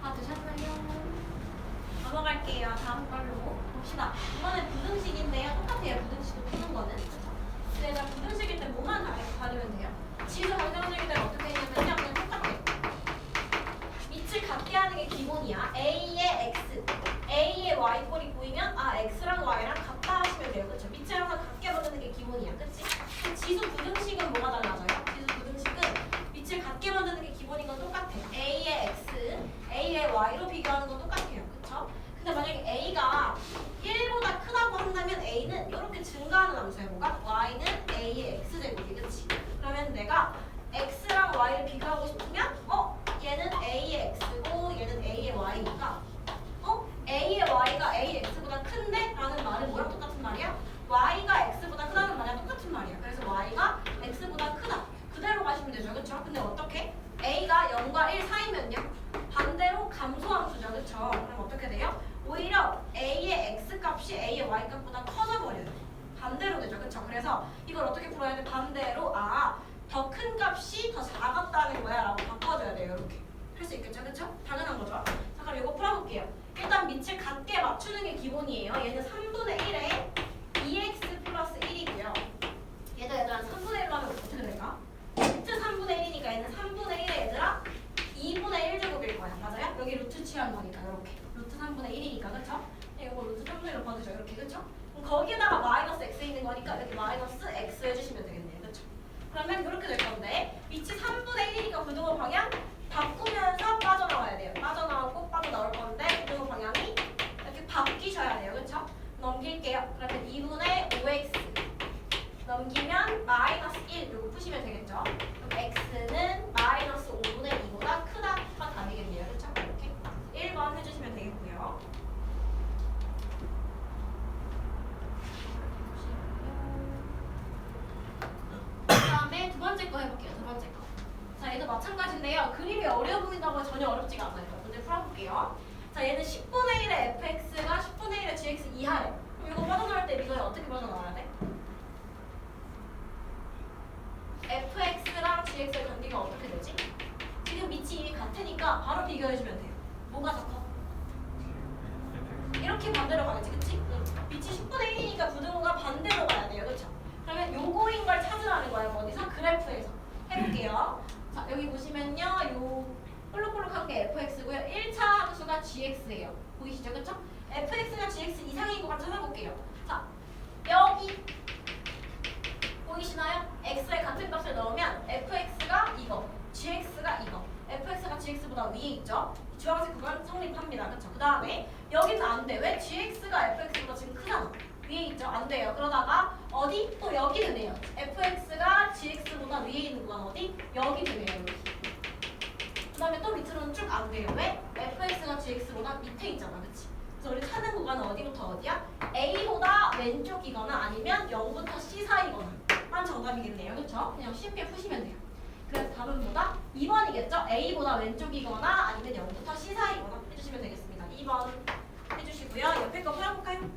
다 되셨나요? 넘어갈게요. 다음 걸로 봅시다. 이거는 부등식인데요. 똑같아요. 부등식을 푸는 거는. 그렇죠? 근데 나 부등식일 때 뭐만 다르면 돼요? 지수 방정식일 때는 어떻게 했냐면요. 그냥 똑같아요. 밑을 같게 하는 게 기본이야. A의 X, A의 Y 꼴이 보이면 아 X랑 Y랑 같다 하시면 돼요. 그렇죠? 밑을 항상 같게 만드는 게 기본이야. 그렇지? 지수 부등식은 뭐가 달라져요? 지수 부등식은 밑을 같게 만드는 게 기본인 건 똑같아. A의 X, A의 Y로 비교하는 건 똑같아요. 그렇죠? 근데 만약에 A가 1보다 크다고 한다면 A는 이렇게 증가하는 함수야. 뭐가? Y는 A의 X제곱이. 그렇지? 그러면 내가 X랑 Y를 비교하고 싶으면 얘는 A의 X고 얘는 A의 Y니까 A의 Y가 A의 X보다 큰데? 라는 말은 뭐랑 똑같은 말이야? Y가 X보다 크다는 말이랑 똑같은 말이야. 그래서 Y가 X보다 크다. 그대로 가시면 되죠. 그렇죠? 근데 어떻게? A가 0과 1 사이면요? 반대로 감소함수죠. 그렇죠? 그럼 어떻게 돼요? 오히려 A의 X 값이 A의 Y 값보다 커져 버려요. 반대로 되죠. 맞추는 게 기본이에요. 얘는 3분의 1에 2x 플러스 1이고요. 얘들아 3분의 1로 하면 어떻게 될까? 루트 3분의 1이니까 얘는 3분의 1에 얘들아 2분의 1 제곱일 거야. 맞아요? 여기 루트 취한 거니까 이렇게 루트 3분의 1이니까 그쵸? 이거 루트 3분의 1로 봐주죠. 이렇게 그쵸? 그럼 거기에다가 마이너스 x 있는 거니까 여기 마이너스 x 해주시면 되겠네요. 그쵸? 그러면 이렇게 될 건데 위치 3분의 1이니까 부등호 방향 바꾸면서 빠져나와야 돼요. 빠져나오고 빠져나올 건데 부등호 방향이 이렇게 바뀌셔야 돼요. 그쵸? 넘길게요. 그러면 2분의 5x 넘기면 마이너스 1 이거 푸시면 되겠죠? 그럼 x는 마이너스 5분의 2보다 크다가 답이겠네요. 그쵸? 이렇게 1번 해주시면 되겠고요. 그 다음에 두 번째 거 해볼게요. 두 번째 거. 자, 얘도 마찬가지인데요. 그림이 어려워 보인다고 전혀 어렵지가 않아요. 문제 풀어볼게요. 자, 얘는 10분의 1의 fx가 10분의 1의 gx 이하래. 그럼 이거 빠져나올 때 미소에 어떻게 빠져나와야 돼? fx랑 gx의 관계가 어떻게 되지? 지금 밑이 이미 같으니까 바로 비교해주면 돼요. 뭐가 더 커? 이렇게 반대로 가야지, 그치? 응. 밑이 10분의 1이니까 부등호가 반대로 가야 돼요, 그쵸? 그러면 요거인 걸 찾으라는 거예요. 어디서? 그래프에서. 해볼게요. 자, 여기 보시면요. 요 볼록볼록한 게 fx고요. 1차 함수가 gx예요. 보이시죠? 그쵸? fx가 gx 이상인 것만 찾아볼게요. 자, 여기 보이시나요? x의 같은 값을 넣으면 fx가 이거, gx가 이거. fx가 gx보다 위에 있죠? 주황색 그건 성립합니다. 그쵸? 그 다음에 여기는 안 돼. 왜? gx가 fx보다 지금 크잖아. 위에 있죠? 안 돼요. 그러다가 어디? 또 여기 되네요. fx가 gx보다 위에 있는 구간 어디? 여기 되네요. 여기. 그 다음에 또 밑으로는 쭉 안 돼요. 왜? fx가 gx보다 밑에 있잖아. 그치? 그래서 우리 찾는 구간은 어디부터 어디야? a보다 왼쪽이거나 아니면 0부터 c 사이거나 한 정답이겠네요. 그쵸? 그냥 쉽게 푸시면 돼요. 그래서 답은 뭐다? 2번이겠죠? a보다 왼쪽이거나 아니면 0부터 c 사이거나 해주시면 되겠습니다. 2번 해주시고요. 옆에 거 풀어볼까요?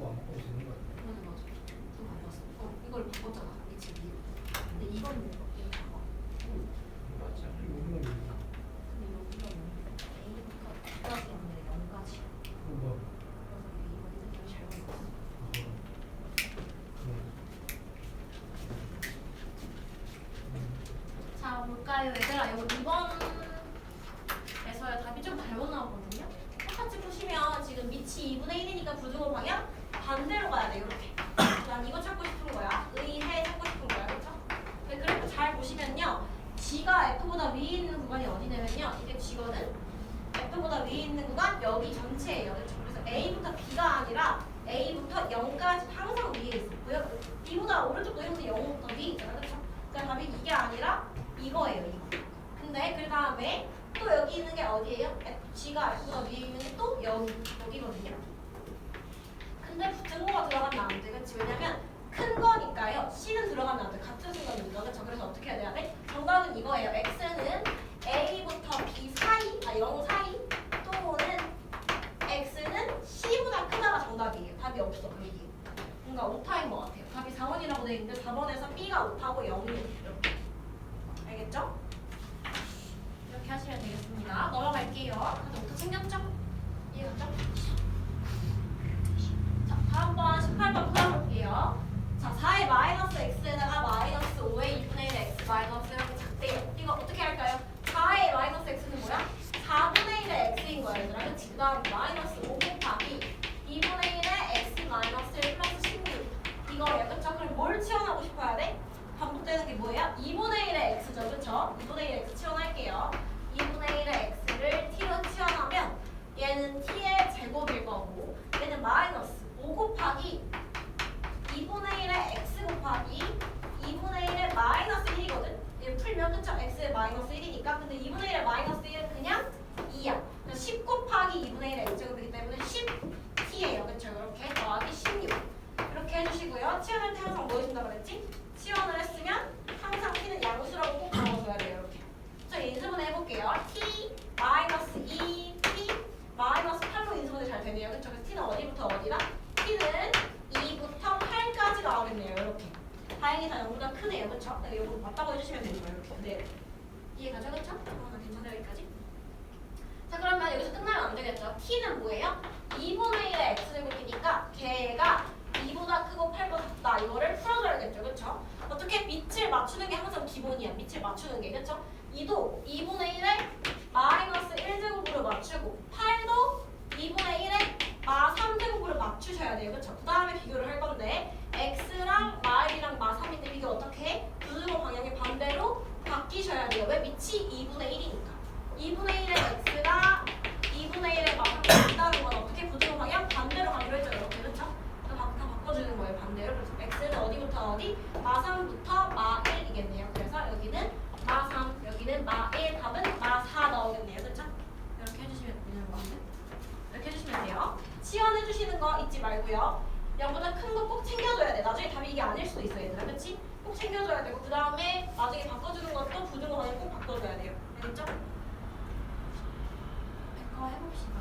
또 안 바꿔도 되는 거 아니야? 맞아. 또 바꿨어. 이걸 바꿨잖아. 미치 위로. 근데 이건 왜 바뀌는 거야? 맞지 않아? 이거 근데 여기가 A가 9까지 없는데 0까지. 뭐야? 그래서 이거 이렇게 잘못 봤어. 자 볼까요 얘들아. 이거 2번에서의 답이 좀 잘못 나오거든요. 똑같이 보시면 지금 밑이 2분의 1이니까 부등호 방향 반대로 가야 돼. 이렇게. 난 이거 찾고 싶은 거야. 의해 찾고 싶은 거야. 그렇죠? 그래프 잘 보시면요. G가 F보다 위에 있는 구간이 어디냐면요. 이게 G거든. F보다 위에 있는 구간 여기 전체예요. 그렇죠? 그래서 A부터 B가 아니라 A부터 0까지 항상 위에 있었고요. B보다 오른쪽도 형태 0부터 위에 있잖아. 그렇죠? 그러니까 답이 이게 아니라 이거예요. 이거. 근데 그 다음에 또 여기 있는 게 어디예요? G가 F보다 위에 있는 게 또 여기거든요. 근데 부등호가 들어가면 안 돼. 그렇지? 왜냐면 큰 거니까요. C는 들어가면 안 돼. 같은 순간이니까. 그렇죠? 그래서 어떻게 해야 돼? 정답은 이거예요. X는 A부터 B 사이, 0 사이 또는 X는 C보다 크다가 정답이에요. 답이 없어. 여기. 뭔가 오타인 것 같아요. 답이 4번이라고 돼 있는데 4번에서 B가 오타고 0이에요. 이렇게. 알겠죠? 이렇게 하시면 되겠습니다. 넘어갈게요. 다들 오타 챙겼죠? 이해갔죠? 자, 다음번 18번 풀어볼게요. 자, 4의 마이너스 x에다가 마이너스 5의 2분의 1 x 마이너스 이렇게 작대요. 이거 어떻게 할까요? 4의 마이너스 x는 뭐야? 4분의 1의 x인 거야, 얘들아. 그치? 그 다음 마이너스 5 곱하기 2분의 1의 x 마이너스 1 플러스 16. 이거예요. 그쵸? 그럼 뭘 치환하고 싶어야 돼? 반복되는 게 뭐예요? 2분의 1의 x죠. 그쵸? 2분의 1의 x 치환할게요. 2분의 1의 x를 t로 치환하면 얘는 t의 제곱일 거고 얘는 마이너스 5 곱하기 2분의 1의 x 곱하기 2분의 1의 마이너스 1이거든? 얘 풀면 그쵸? x의 마이너스 1이니까 근데 2분의 1의 마이너스 1은 그냥 2야. 10 곱하기 2분의 1의 x제곱이기 때문에 10t예요. 그쵸? 이렇게 더하기 16 이렇게 해주시고요. 치환할 때 항상 뭐 해준다고 그랬지? 치환을 했으면 항상 t는 양수라고 꼭 적어줘야 돼요. 이렇게. 자, 인수분해 해볼게요. t 마이너스 2t 마이너스 8로 인수분해 잘 되네요. 그쵸? 그래서 t는 어디부터 어디라? t는 2부터 8까지 나오겠네요. 이렇게. 다행히 다 0보다 크네요. 그쵸? 이거 맞다고 해주시면 되는 거예요. 이렇게. 네. 이해가죠? 그쵸? 괜찮아요. 여기까지? 자, 그러면 여기서 끝나면 안 되겠죠? t는 뭐예요? 2분의 1의 x제곱이니까 걔가 2보다 크고 8보다 작다. 이거를 풀어줘야겠죠. 그쵸? 어떻게 밑을 맞추는 게 항상 기본이야. 밑을 맞추는 게. 그쵸? 2도 2분의 1의 마이너스 1제곱으로 맞추고 8도 2분의 1의 마 3제곱으로 맞추셔야 돼요. 그쵸? 그 다음에 비교를 할 건데 x랑 마 1이랑 마 3인데 이게 어떻게 해? 부등호 방향의 반대로 바뀌셔야 돼요. 왜? 밑이 2분의 1이니까. 2분의 1의 x가 2분의 1의 마 3이 있다는 건 어떻게 부등호 방향 반대로 가기로 했죠. 이렇게. 그쵸? 다 바꿔주는 거예요. 반대로. 그래서 x는 어디부터 어디? 마 3부터 마 1이겠네요. 그래서 여기는 마 3, 여기는 마 1, 답은 마 4 나오겠네요. 그쵸? 이렇게 해주시면 되는 거 같아요. 이렇게 해주시면 돼요. 치환해주시는 거 잊지 말고요. 0보다 큰 거 꼭 챙겨줘야 돼. 나중에 답이 이게 아닐 수도 있어, 얘들아. 그치? 꼭 챙겨줘야 되고 그 다음에 나중에 바꿔주는 것도 부등호 방향 꼭 바꿔줘야 돼요. 알겠죠? 100거 해봅시다.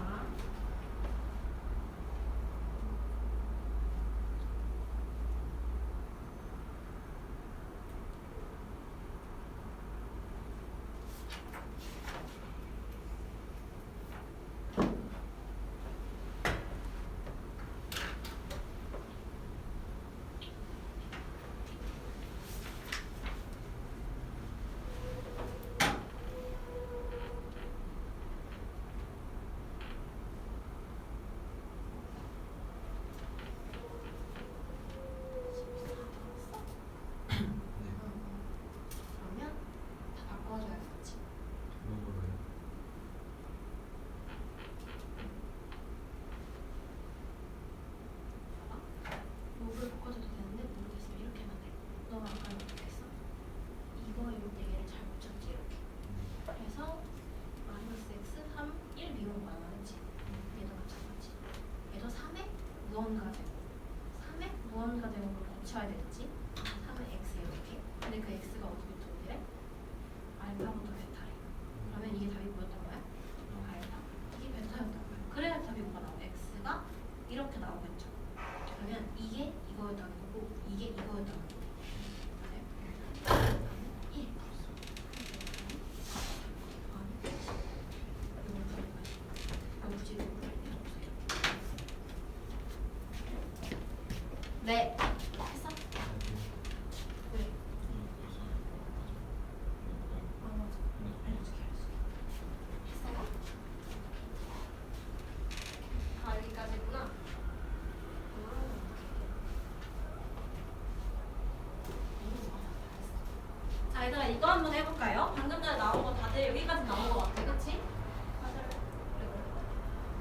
얘들아 이거 한번 해볼까요? 방금 전에 나온 거 다들 여기까지 나온 거 같아, 그치?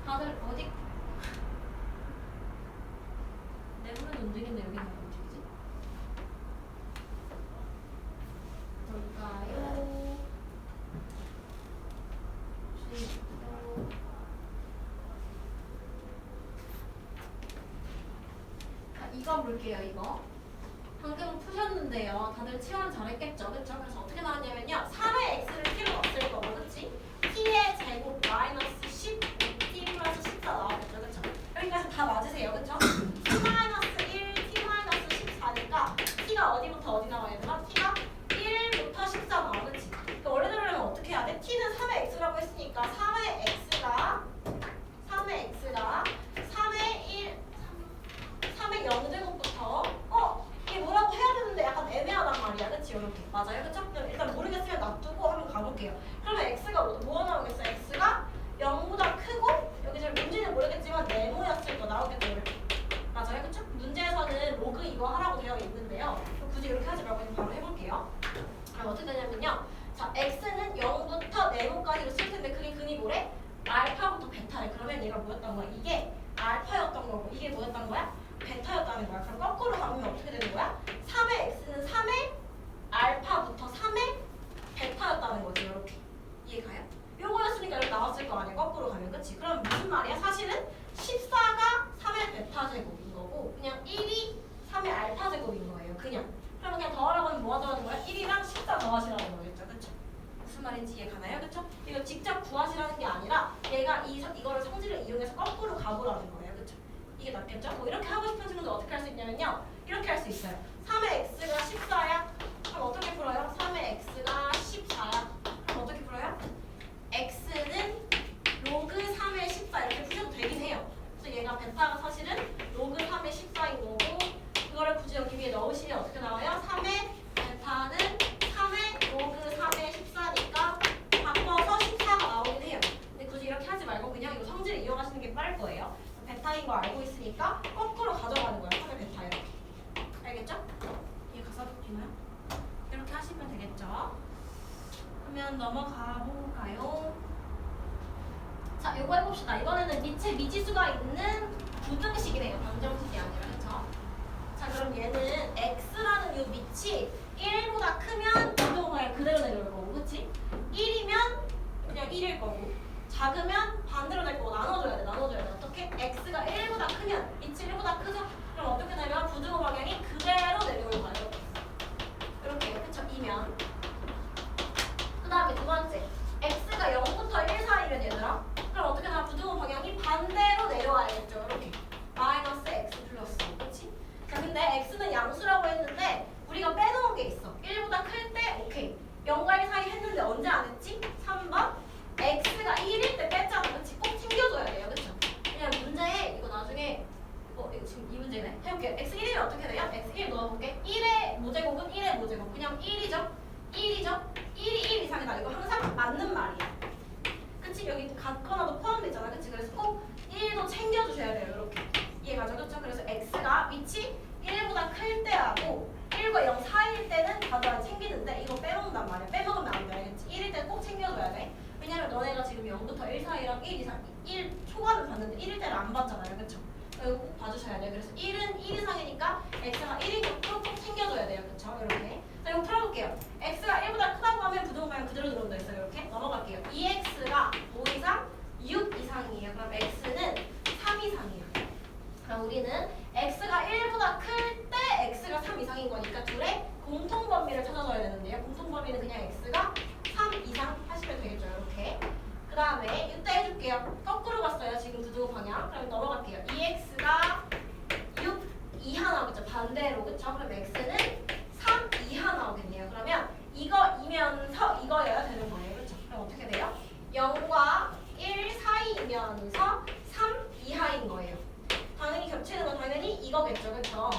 다들 어디? 내 눈은 움직이는데 여기는 안 움직이지? 뭘까요? 이거 볼게요, 이거. 방금 푸셨는데요. 다들 치환 잘했겠죠? 그쵸? 그래서 어떻게 나왔냐면요. 3의 x를 t로 넣었을 거고, 그치? t의 제곱 마이너스 10, t 플러스 14 나왔겠죠? 그쵸? 여기까지 다 맞으세요, 그쵸? t 마이너스 1, t 마이너스 14니까 t가 어디부터 어디 나와야 되나? t가 1부터 14 나와, 그치? 그러니까 원래대로라면 어떻게 해야 돼? t는 3의 x라고 했으니까 3의 x가 3의 0제곱부터 이게 뭐라고 해야 되는데 약간 애매하단 말이야, 그치? 이렇게 맞아요, 그쵸? 그럼 일단 모르겠으면 놔두고 한번 가볼게요. 그러면 x가 뭐가 나오겠어? x가 0보다 크고 여기 잘 뭔지는 모르겠지만 네모였을 거 나오겠죠, 이렇게. 맞아요, 그쵸? 문제에서는 로그 이거 하라고 되어 있는데요. 굳이 이렇게 하지 말고 그냥 바로 해볼게요. 그럼 어떻게 되냐면요. 자, x는 0부터 네모까지로 쓸 텐데 그게 근이 뭐래? 알파부터 베타래. 그러면 얘가 뭐였던 거야? 이게 알파였던 거고 이게 뭐였던 거야? 베타였다는 거야. 그럼 거꾸로 가면 어떻게 되는 거야? 3의 x는 3의 알파부터 3의 베타였다는 거지. 이렇게. 이해가요? 요거였으니까 이렇게 나왔을 거 아니야. 거꾸로 가면. 그치? 그럼 무슨 말이야? 사실은 14가 3의 베타 제곱인 거고 그냥 1이 3의 알파 제곱인 거예요. 그냥. 그러면 그냥 더하라고 하면 뭐 하자는 거야? 1이랑 14 더하시라는 거겠죠. 그쵸? 무슨 말인지 이해가나요? 그쵸? 이거 직접 구하시라는 게 아니라 얘가 이거를 성질을 이용해서 거꾸로 가보라는 거예요. 그쵸? 이게 낫겠죠? 뭐 이렇게 하고 싶은 친구도 어떻게 할 수 있냐면요. 이렇게 할 수 있어요. 3의 x가 14야? 그럼 어떻게 풀어요? 3의 x가 14야? 그럼 어떻게 풀어요? x는 로그 3의 14 이렇게 푸셔도 되긴 해요. 그래서 얘가 베타가 사실은 로그 3의 14인 거고 그거를 굳이 여기 위에 넣으시면 어떻게 나와요? 3의 베타는 3의 로그 3의 14니까 바꿔서 14가 나오긴 해요. 근데 굳이 이렇게 하지 말고 그냥 이거 성질을 이용하시는 게 빠를 거예요. 베타인 거 알고 있으니까 거꾸로 가져가는 거야. 3의 베타 이렇게. 알겠죠? 이해 가서 보이나요? 이렇게 하시면 되겠죠? 그러면 넘어가 볼까요? 자, 요거 해봅시다. 이번에는 밑에 미지수가 있는 부등식이네요. 방정식이 아니라, 그쵸? 자, 그럼 얘는 x라는 요 밑이 1보다 크면 부등호가 그대로 내려올 거고, 그치? 1이면 그냥 1일 거고, 작으면 반대로 될 거고, 나눠줘야 돼. 어떻게? x가 1보다 크면, 밑이 1보다 크죠? 그럼 어떻게 되면 부등호 방향이 그대로 내려올 거예요. 이렇게, 그쵸? 이면. 그 다음에 두 번째. x가 0부터 1 사이면 얘들아 그럼 어떻게 되나 부등호 방향이 반대로 내려와야겠죠. 이렇게 마이너스 x 플러스 그렇지? 자 근데 x는 양수라고 했는데 우리가 빼놓은 게 있어. 1보다 클 때 오케이 0과 1 사이 했는데 언제 안 했지? 3번 x가 1일 때 뺐잖아. 그렇지? 꼭 챙겨줘야 돼요. 그렇죠? 그냥 문제에 이거 나중에 이거 지금 이 문제네. 해볼게요. x 1이면 어떻게 돼요? x 1 넣어볼게. 1의 모제곱은 1의 모제곱 그냥 1이죠? 1이 1 이상이다. 이거 항상 맞는 말이야. 그치? 여기 같거나도 포함되어 있잖아. 그치? 그래서 꼭 1도 챙겨주셔야 돼요. 이렇게. 이해가죠? 그쵸? 그래서 x가 위치 1보다 클 때하고 1과 0 사이일 때는 다들 챙기는데 이거 빼먹는단 말이야. 빼먹으면 안 돼. 알겠지? 1일 때 꼭 챙겨줘야 돼. 왜냐면 너네가 지금 0부터 1 사이랑 1 이상 1 초과는 봤는데 1일 때를 안 봤잖아요. 그쵸? 이거 꼭 봐주셔야 돼요. 그래서 1은 1 이상이니까 x가 1인 것도 꼭 챙겨줘야 돼요. 그쵸? 이렇게. 자, 이거 풀어볼게요. x가 1보다 크다고 하면 부등호 방향 그대로 들어온다 했어요. 이렇게 넘어갈게요. 2x가 5 이상, 6 이상이에요. 그럼 x는 3 이상이에요. 그럼 우리는 x가 1보다 클 때 x가 3 이상인 거니까 둘의 공통 범위를 찾아줘야 되는데요. 공통 범위는 그냥 x가 3 이상 하시면 되겠죠. 이렇게. 그 다음에 이때 해줄게요. 거꾸로 갔어요. 지금 부등호 방향. 그럼 넘어갈게요. 2x가 6 이하 나오겠죠. 반대로. 그쵸? 그럼 x는 3 이하 나오겠네요. 그러면 이거이면서 이거여야 되는 거예요. 그렇죠? 그럼 어떻게 돼요? 0과 1 사이이면서 3 이하인 거예요. 당연히 겹치는 건 당연히 이거겠죠. 그렇죠?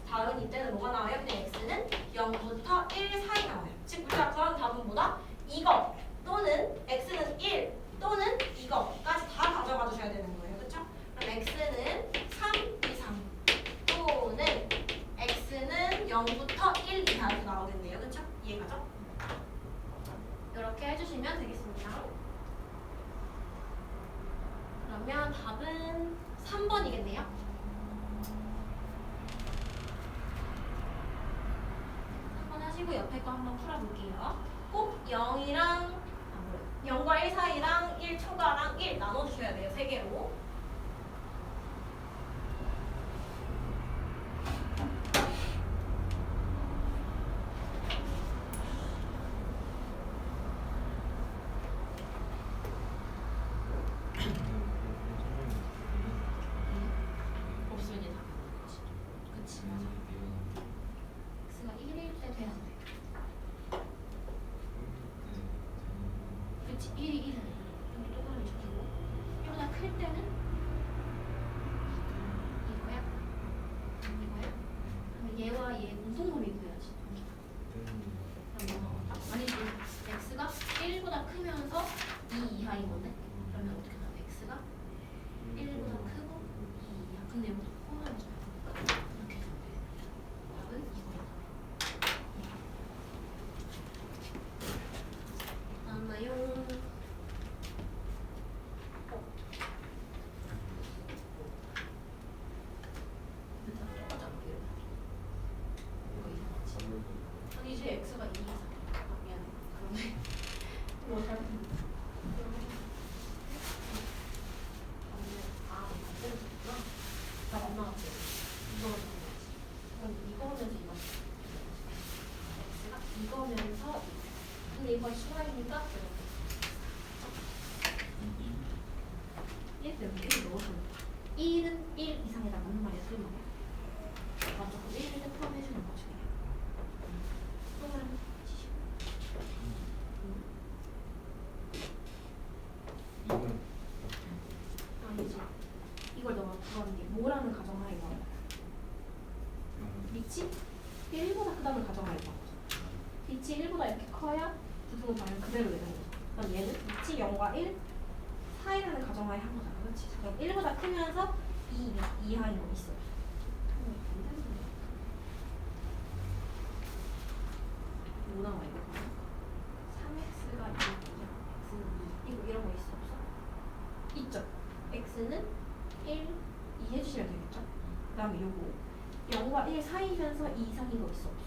다음 이때는 뭐가 나와요? 그냥 x는 0부터 1 사이 나와요. 즉 우리가 구한 답은 뭐다? 이거 또는 x는 1 또는 이거까지 다 가져가 주셔야 되는 거예요. 그렇죠? 그럼 x 주시면 되겠습니다. 그러면 답은 3번이겠네요. 3번 하시고 옆에 거 한번 풀어볼게요. 꼭 0이랑 0과 1 사이랑 1 초과랑 1 나눠주셔야 돼요. 3개로. 없으면 이제 답이 없는 거지. 그치, 맞아. x가 1일 때 돼야 돼. 그치, 1이 1은 여기 동그라미 적히고 1보다 클 때는 이거야? 이거야? 그럼 얘와 얘 공통범위 구해야지. 그럼 아니지, x가 1보다 크면서 2 이하인 건데 그러면 어떻게 나와? x가 1보다 크고 2 이하. 근데 여기서 포함을 줘야 돼. 이렇게 되면 돼. 답은 이거야. 나나요? 아니지, x가 2 이상. 아, 미안해. 그러네. 뭐 잘못했네. 아, 반대로 줬구나. 나안 나왔지. 이거로 준 거지. 그럼 이거면서 이거. x가 이거면서 근데 이거 수화이니까 이렇게 1 넣어서 1은 1 이상에다 맞는 말이야, 틀린 말이야. 맞죠? 1을 포함해주는 거지. 그러면 70. 이건 아니지. 이걸 너가 구하는 게 뭐라는 가정하에 구하는 거야? 빛이 1보다 크다는 가정하에 구하는 거죠. 빛이 1보다 이렇게 커야 부등호 방향 그대로 되는 거죠. 그럼 얘는 빛이 0과 1 사이라는 가정하에 한 거잖아. 그렇지? 그럼 1보다 크면서 2 이하인 거 있어. 뭐 나와 이거? 3x가 2, x는 2. 이거 이런 거 있어 없어? 있죠. x는 1, 2 해주시면 되겠죠? 그 다음에 요거 0과 1 사이면서 2 이상인 거 있어 없어?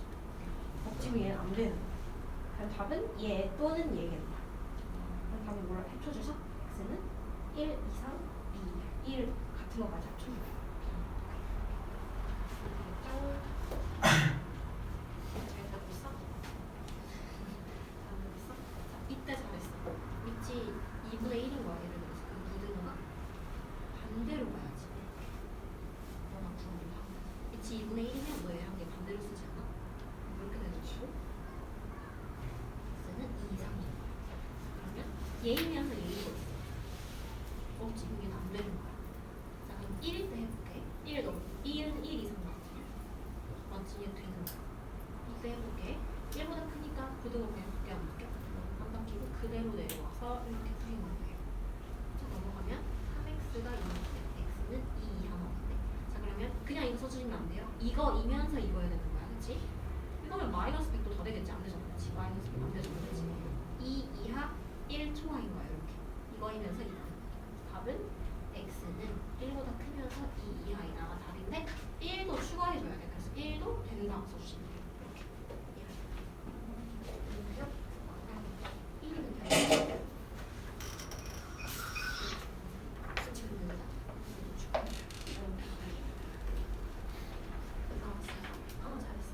지금 얘는 안 되는 거야. 그럼 답은 얘 또는 얘겠다. 그럼 답은 뭐라 합쳐주셔? x는 1 이상 2, 1 같은 거까지 합쳐주세요. 잘 듣고 있어? 안 듣고 있어? 자, 이때 잘했어. 밑이 2분의 1인 거야, 예를 들어서. 그럼 부등호가 반대로 가야지. 너가 구하는 방법. 밑이 2분의 1이면 너 얘랑 얘 반대로 쓰지 않아? 이렇게 되는 거고. x는 2 이상인 거야. 그러면 얘이면서 얘인 거 있어. 없지, 이게 안 되는 거야. 자, 그럼 1일 때 해볼게. 1은 1 이상 나왔잖아. 맞지? 얘 되는 거야. 이때 해볼게. 1보다 크니까 부등호 그냥 두개 안 바뀌어. 안 바뀌고 그대로 내려와서 이렇게 풀리는 거예요. 자, 넘어가면 3x가 2인데 x는 2 이하 나오는데. 자, 그러면 그냥 이거 써주시면 안 돼요. 이거이면서 이거여야 되는 거야. 그치? 이거면 마이너스 100도 더 되겠지? 안 되잖아. 그치? 마이너스 100 안 되잖아. 그치? 2 이하 1 초하인 거야. 이렇게. 이거이면서 이거. 답은 x는 1보다 크면서 2 이하이다가 답인데 1도 추가해줘야 돼. 그래서 1도 된다 써주시면 돼요. 이렇게. 되나요? 1은 돼요. 지금 됩니다. 잘했어.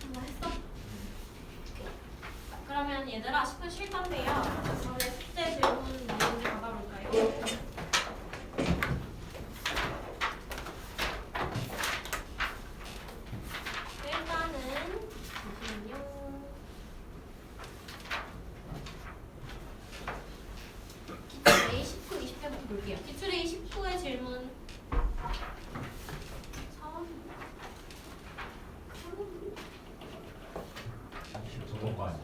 한번 했어? 그러면 얘들아 10분 쉴 건데요. 저번에 숙제 질문 문제 받아볼까요? 일단은 잠시만요. 기출 A 19, 20회부터 볼게요. 기출 A 19의 질문. 저번 거 아니에요?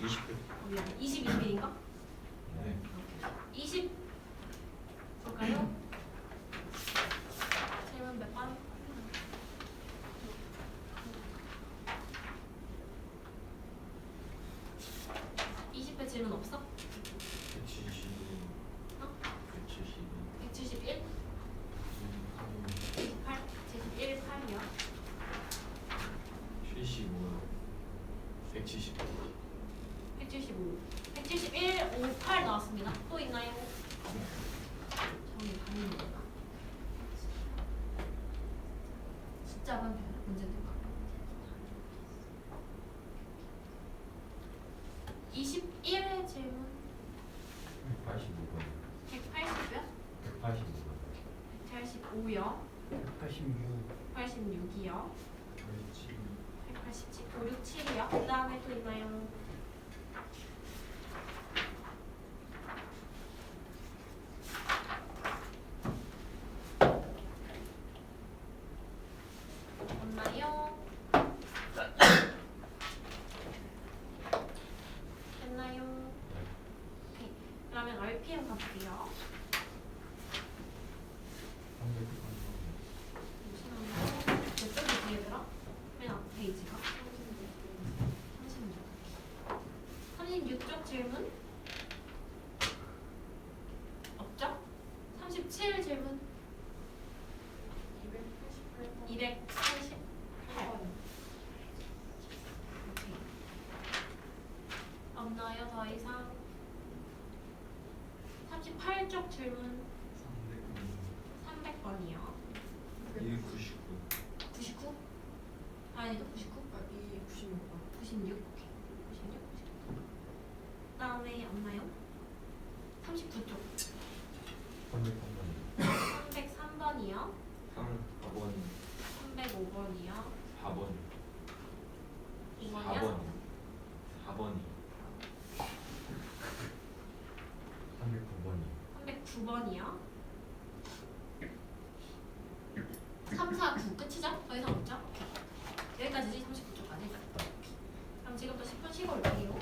20회. 미안. 20, 21인가? 네. 20 볼까요? 질문 몇 번? 질문 없어? 172 어? 172 171? 78? 71, 8이요? 75 175 175 171, 5, 8 나왔습니다. 또 있나요? 정리 반입니다. 숫자만 문제 낸가? 21의 질문 185번 180이요? 185번 185요? 186 86이요? 187 187, 5, 6, 7이요? 그 다음에 또 있나요? 없나요? 됐나요? 오케이. 그러면 RPM 가볼게요. 잠시만요. 몇 쪽이 뒤에 들어? 맨 앞 페이지가? 36. 36쪽 질문? 없죠? 37 질문? 288. 오케이. 없나요? 더 이상? 38쪽 질문 300번이요. 299 99? 아니죠, 99? 96? 오케이. 96? 그 다음에 없나요? 39쪽 303번 303번이요. 4번 305번이요. 4번 2번이요. 4번이 309번이 309번이요. 3, 4, 9 끝이죠? 더 이상 없죠? 여기까지지 39쪽까지. 그럼 지금부터 10분 쉬고 올게요.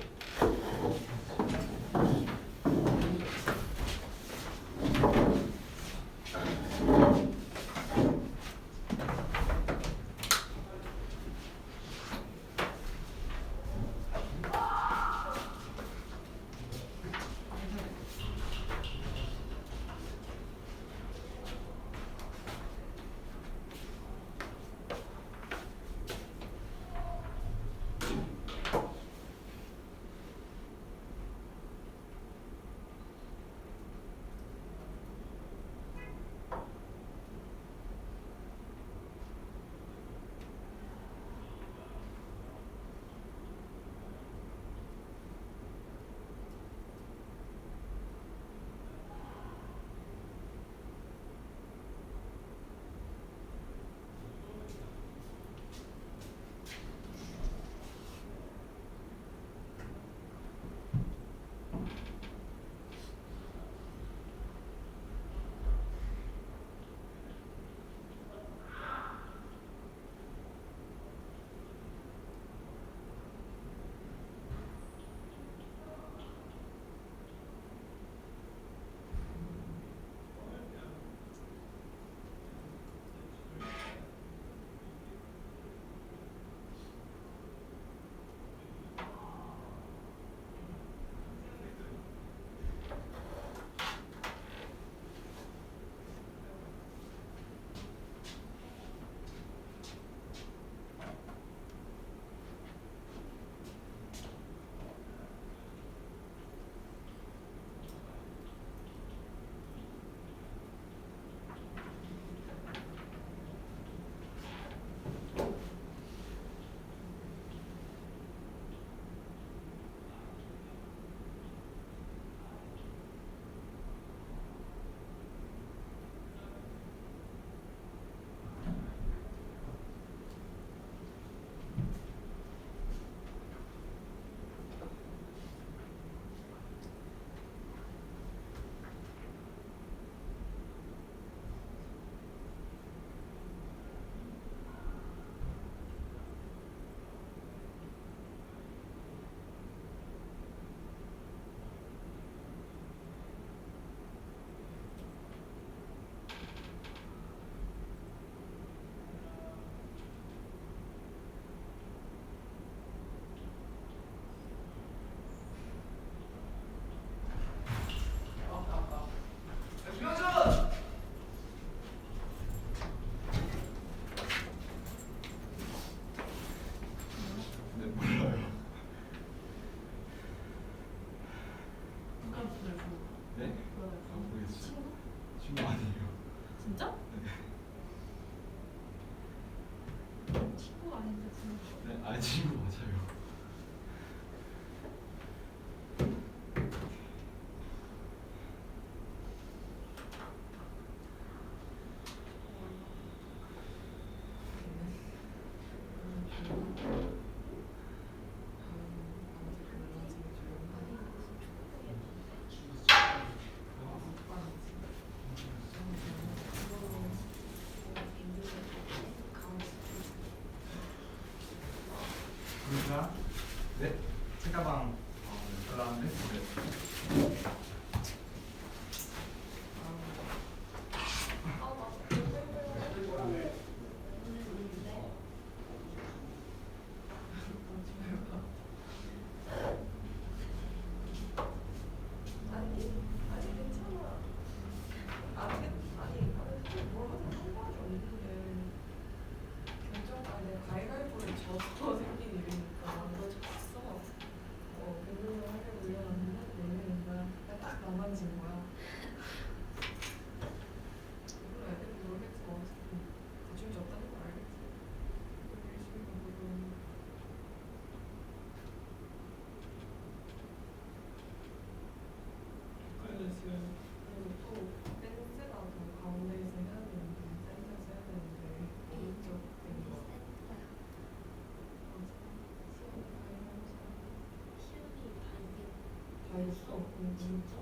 다 있어. 진짜?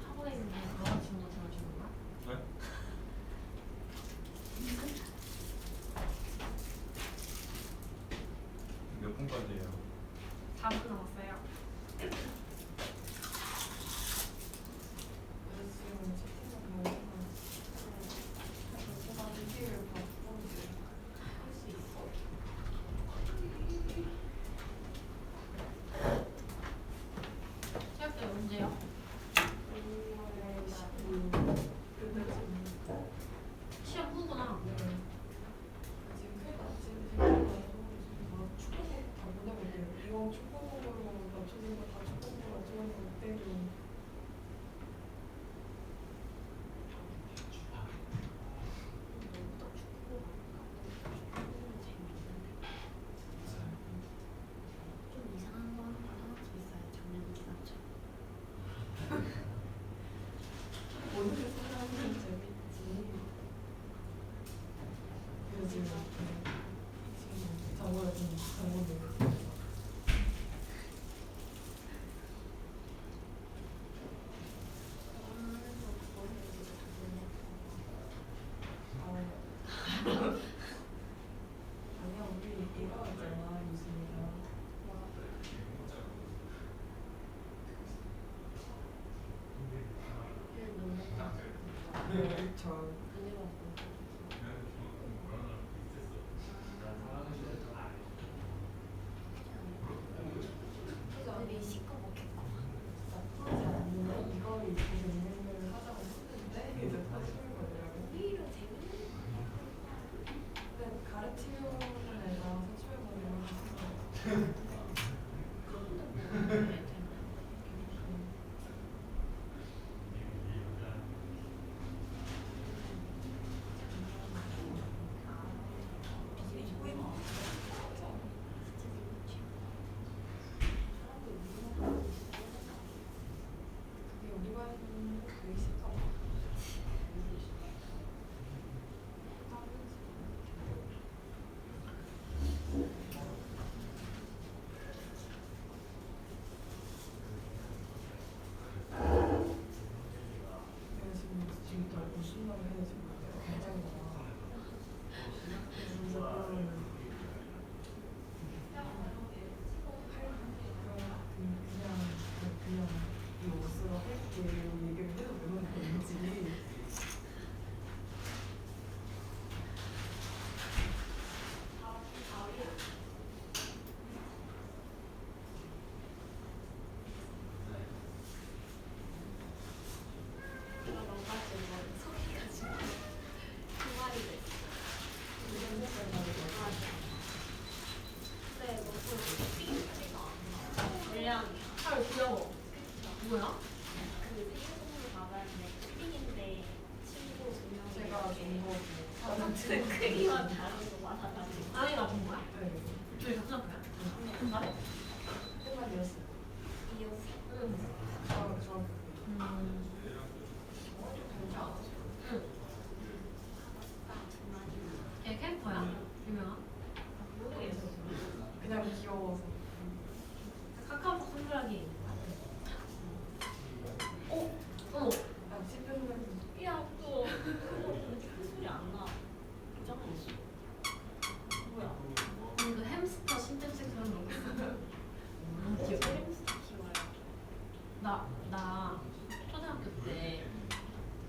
학원에 있는 거 가르치는 것처럼 주는 거야? 네? 몇 분까지예요? 4분 남았어요. 체육대 언제요? 시험 후구나. 좀 이상한 거 하는 거 하나쯤 있어요. 작년 기사처럼. 오늘 사람은 재밌지. 요즘 정보를 좀 정보를 아니야 우리 이거 있잖아 유진이랑 네, 저 근데 시꺼멓겠고. 나쁘지 않는데 이거를 입고 재밌는 하자고 했는데 이제 다시 해보더라고. 오히려 재밌는 근데 가르치는 애가 서출해보려고 했어. 그게 우리 반은 그게 싫더라. 내가 지금 또 무슨 말을 해야 될지 모르겠어. 굉장히 그냥 이 옷으로 할게 얘기를 해도 되는 건지. 내가 너가지고 소리가지고 그 말이 됐어. 무슨 색깔 다르고. 근데 너그 삐삐가 안 나. 물량이야. 아 귀여워. 뭐야? 그 생일 선물 받았는데 삐삐인데 친구 두 명이 제가 준 거고. 아무튼 크기와 다르고 많아가지고. 아니 나본 거야? 네. 저희 같은 학교야? 한 달에? 끝말이었어요. 이었어. 응. 저 걔 캐릭터야? 유명한? 그냥 귀여워서. 카카오톡 선물하기. 어머. 아, 씹혀는 야, 또 큰 소리 안 나. 이상했어. 뭐야? 그 햄스터 신전색 그런 거. 귀여워. 햄스터 키워요. 나 초등학교 때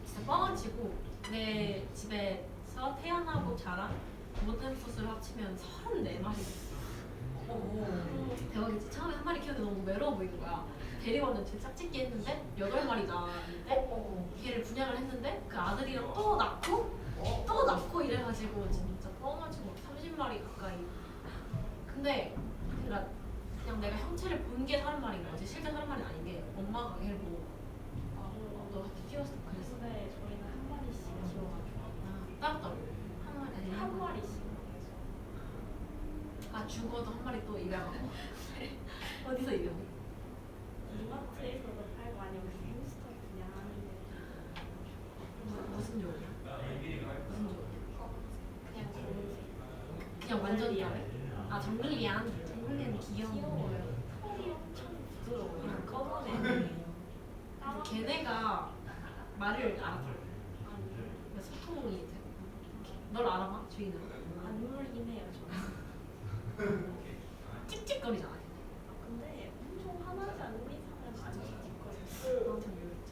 진짜 뻥치고 내 집에서 태어나고 자란 모든 숫을 합치면 34마리 있어. 대박이지. 처음에 한 마리 키우는데 너무 외로워 보이는 거야. 데리고 왔는데 짝짓기 했는데 8마리 낳았는데 걔를 분양을 했는데 그 아들이랑 또 낳고 이래가지고 진짜 뻥가지고 30마리 가까이. 근데 그러니까 그냥 내가 형체를 본 게 30마리인 거지 실제 30마리는 아닌 게 엄마가 걔를 보고 너 같이 키웠어 그랬어. 근데 저희는 한 마리씩 키워가지고 따로따로 한 마리 아니 한 마리씩 아 죽어도 한 마리 또 입양하고 어디서 입양해? 이마트에서도 팔고 아니면 햄스터 분양하는데 무슨 종이야? 무슨 종이야? 그냥 검은색 그냥 완전 다르? 아 정글리안. 정글리안 귀여워요. 털이 엄청 부드러워요. 검은 애들이에요. 걔네가 말을 알아. 그러니까 소통이 돼. 널 알아봐 주인은. 안 물긴 해요 저는. 찝찝거리잖아. 근데 엄청 화나지 않는 이상은 안 찝찝거려요. 나한테 왜 그랬지?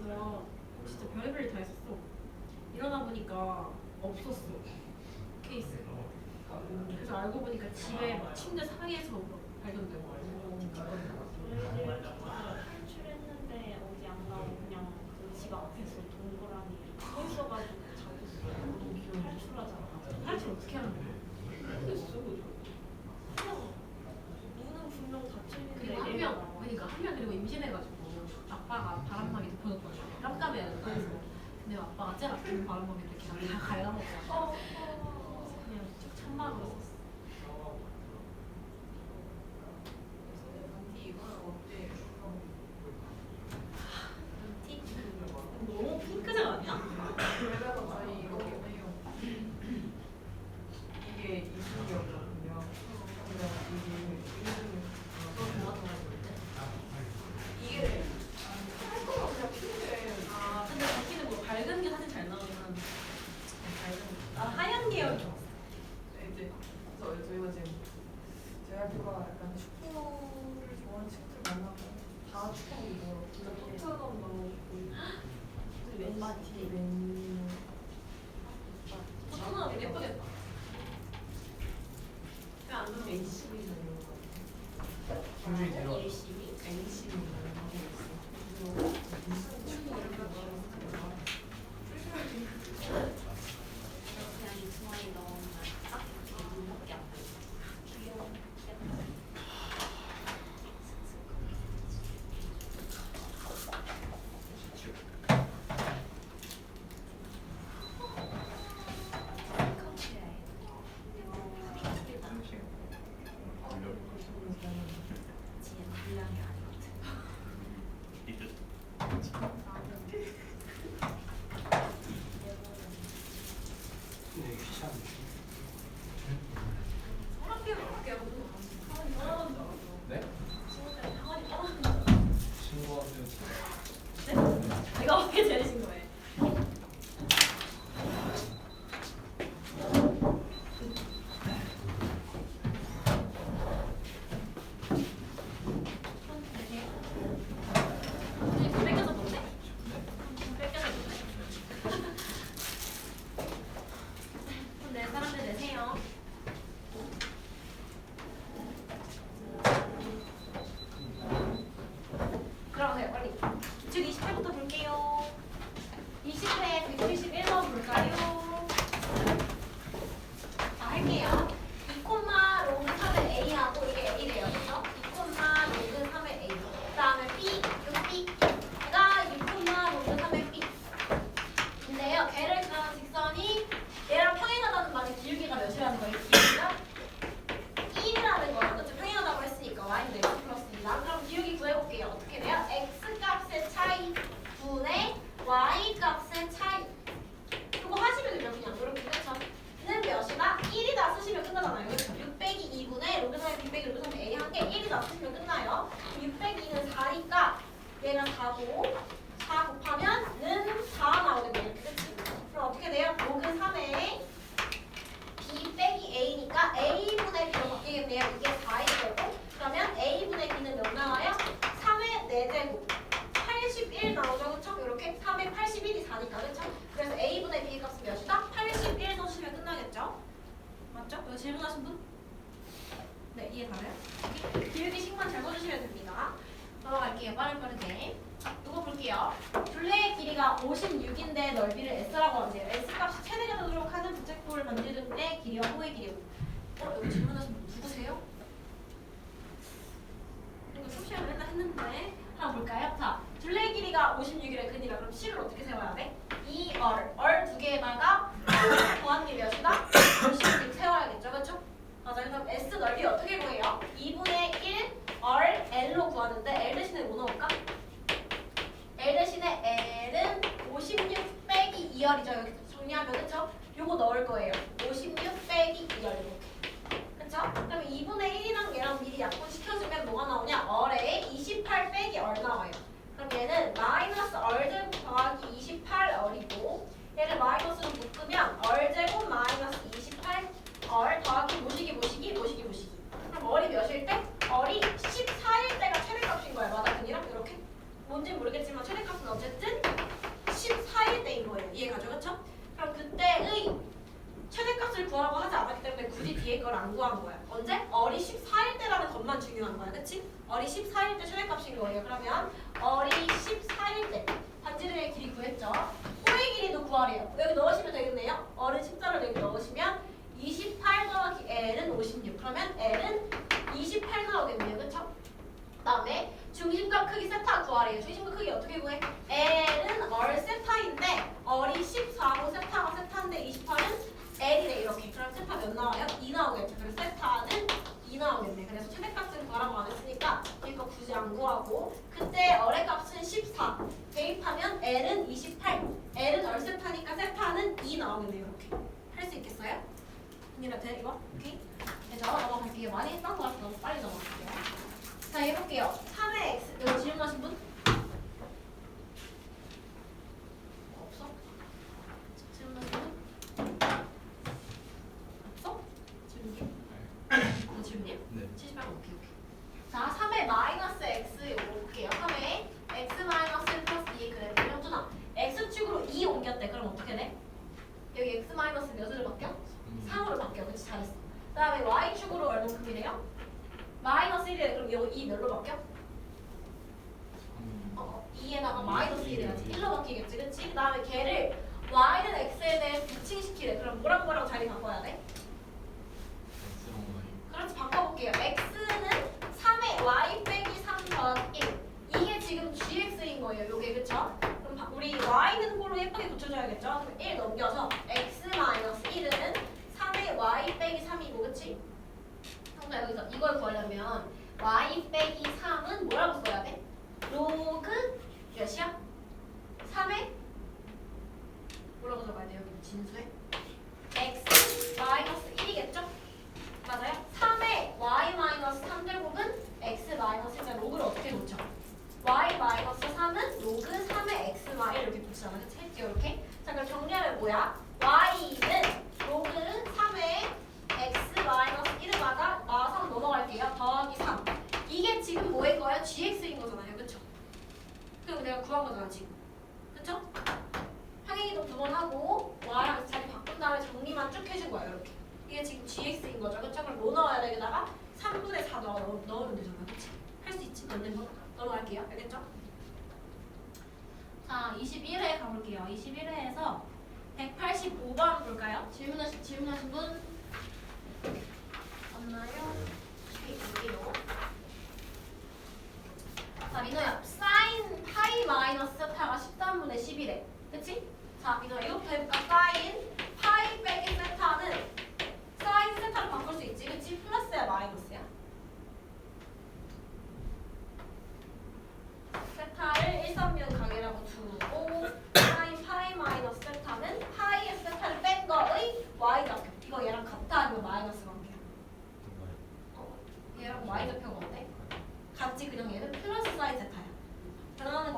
그래서 진짜 별의별 일 다 했었어. 일어나 보니까 없었어 케이스. 그래서 알고 보니까 집에 막 침대 사이에서 발견되고. 저희들 탈출했는데 어디 안 나오고 그냥 그 집 앞에서 동그라미 서 있어가지고 잡았어요. 탈출하잖아. 탈출 어떻게 하는 거야? 모르겠어. 그냥 문은 분명 닫혀있는데 그리고 한 명, 그러니까 한 명 그리고 임신해가지고 아빠가 바람막이 덮어줬거든. 깜깜해야 된다 해서. 근데 아빠가 제일 아끼는 바람막이를 그냥 다 갉아먹고 그냥 쭉 참막으로 썼어. 티? 너무 핑크색 아니야? 그래서 저희 이렇게 해요. 이게 이승이었거든요. 근데 이게 이승이 너 도와줘가지고 이게 할 거면 그냥 피우래. 아 근데 바뀌는 거 밝은 게 사진 잘 나오긴 하는데 밝은 거. 아 하얀 계열 좋았어. 이제 저희가 지금 저희 학교가 약간 축구를 좋아하는 친구들 만나고 다 축구하고 있고 진짜 토트넘 나오고 맨시티 맨유 토트넘 되게 예쁘겠다. 왜안 들어? AC 이런 거 분명히 들어. 열심히. AC 이런 거 하고 있어. 그리고 무슨 축구 이런 거 나오고 그냥 이승환이 넣은 날딱 눈밖에 안 보여. 귀여워. 지금 분량이 아니거든. 얘가 4고 4 곱하면은 4 나오겠네. 이렇게 그치? 그럼 어떻게 돼요? 로그 3에 b 빼기 a니까 a분의 b로 바뀌겠네요. 이게 4일 거고 그러면 a분의 b는 몇 나와요? 3의 4제곱 81 나오죠. 그쵸? 이렇게 3의 81이 4니까 그쵸? 그래서 a분의 b 값은 몇이다? 81 넣으시면 끝나겠죠? 맞죠? 여기 질문하신 분? 네, 이해 가나요? 기울기식만 잘 써주시면 됩니다. 넘어갈게요. 빠르게. 이거 볼게요. 둘레의 길이가 56인데 넓이를 s라고 하는데요. s값이 최대가 되도록 하는 부채꼴을 만드는 데 길이와 호의 길이. 여기 질문하신 분 누구세요? 이거 수업 시간에 맨날 했는데 한번 볼까요? 자, 둘레의 길이가 56이래 근이라 그럼 식을 어떻게 세워야 돼? 이 얼 두 개에다가 더한 게 몇이다? 56 세워야겠죠, 그렇죠? 맞아. 그럼 S 넓이 어떻게 구해요? 2분의 1 R L로 구하는데 L 대신에 뭐 넣을까? L 대신에 L은 56 빼기 2R이죠. 여기 정리하면 그쵸? 요거 넣을 거예요. 56 빼기 2R 이렇게. 그쵸? 그럼 2분의 1이랑 얘랑 미리 약분시켜주면 뭐가 나오냐? R에 28 빼기 R 나와요. 그럼 얘는 마이너스 R제곱 더하기 28R이고 얘를 마이너스로 묶으면 R제곱 마이너스 28 R 더하기 모시기. 그럼 얼이 몇일 때? 얼이 14일 때가 최대값인 거야. 맞아? 그니랑 이렇게? 뭔진 모르겠지만 최대값은 어쨌든 14일 때인 거예요. 이해가죠? 그쵸? 그럼 그때의 최대값을 구하라고 하지 않았기 때문에 굳이 뒤에 걸 안 구한 거야. 언제? 얼이 14일 때라는 것만 중요한 거야. 그치? 얼이 14일 때 최대값인 거예요. 그러면 얼이 14일 때 반지름의 길이 구했죠? 호의 길이도 구하래요. 여기 넣으시면 되겠네요. 얼은 14를 여기 넣으시면 28 더하기 L은 56. 그러면 L은 28 나오겠네요. 그쵸? 그 다음에 중심각 크기 세타 구하래요. 중심각 크기 어떻게 구해? L은 얼 세타인데 얼이 14고 세타가 세타인데 28은 L이래 이렇게. 그럼 세타 몇 나와요? 2 나오겠죠. 그래서 세타는 2 나오겠네. 그래서 최대값은 구하라고 안 했으니까 이거 굳이 안 구하고 그때 얼의 값은 14. 대입하면 L은 28. L은 얼 세타니까 세타는 2 나오겠네요. 이렇게. 할 수 있겠어요? 이해가 돼? 이거? 오케이? 그래서 넘어갈게요. 많이 했던 거라서 너무 빨리 넘어갈게요. 자, 해볼게요. 3의 x. 이거 질문하신 분? 없어? 질문하신 분? 없어? 질문이요? 너 질문이요? 네. 78. 오케이. 자, 3의 마이너스 x 이거 볼게요. 3의 x 마이너스 1 플러스 2의 그래프. 형준아, x축으로 2 옮겼대. 그럼 어떻게 돼? 여기 x 마이너스 몇으로 바뀌어? 3으로 바뀌어. 그치? 잘했어. 그 다음에 y축으로 얼만큼이래요? 마이너스 1이래. 그럼 여기 2 몇로 바뀌어? 2에다가 마이너스 1 해야지. 1로 바뀌겠지. 그치? 그 다음에 걔를 y는 x에 대해 부칭시키래. 그럼 뭐랑 자리 바꿔야 돼? 그렇지. 바꿔볼게요. x는 3의 y 빼기 3 더하기 1. 이게 지금 gx인 거예요. 요게 그쵸? 그럼 우리 y는 꼴로 예쁘게 붙여줘야겠죠? 그럼 1 넘겨서 x 마이너스 1은 3의 y 빼기 3이고 그치? 그러니까 여기서 이걸 구하려면 y 빼기 3은 뭐라고 써야 돼? 로그 몇이야? 3의 뭐라고 적어야 돼요? 여기 진수에? x 마이너스 1이겠죠? 맞아요? 3의 y 마이너스 3제곱은 x 마이너스 1자 로그를 어떻게 붙여? y 마이너스 3은 로그 3의 x y 이렇게 붙이잖아. 그치? 했지? 이렇게? 자 그럼 정리하면 뭐야? y는 로그 3의 x 마이너스 1에다가 마상 넘어갈게요. 더하기 3. 이게 지금 뭐일 거예요? gx인 거잖아요. 그쵸? 그리고 내가 구한 거잖아 지금. 그쵸? 평행이동 2번 하고 y랑 자리 바꾼 다음에 정리만 쭉 해준 거야. 이렇게. 이게 지금 gx인 거죠. 그쵸? 그럼 뭐 넣어야 돼? 여기다가 3분의 4 넣으면 되잖아. 그치? 할 수 있지? 안 되면 넘어갈게요. 알겠죠? 자, 21회 가볼게요. 21회에서 185번 볼까요? 질문하신 분 없나요? 여기로. 자, 민호야. 사인 파이 마이너스 세타가 13분의 10이래. 그치? 자, 민호야. 이것부터 해볼까? 사인 파이 빼기 세타는 사인 세타를 바꿀 수 있지. 그치? 플러스야 마이너스야? 세타를 일선면 강이라고 두고 사인 파이 마이너스 세타는 파이의 세타를 뺀 거의 y좌표. 이거 얘랑 같아 아니면 마이너스 관계야? 얘랑 y좌표가 어때? 같지. 그냥 얘는 플러스 사인 세타야. 그러면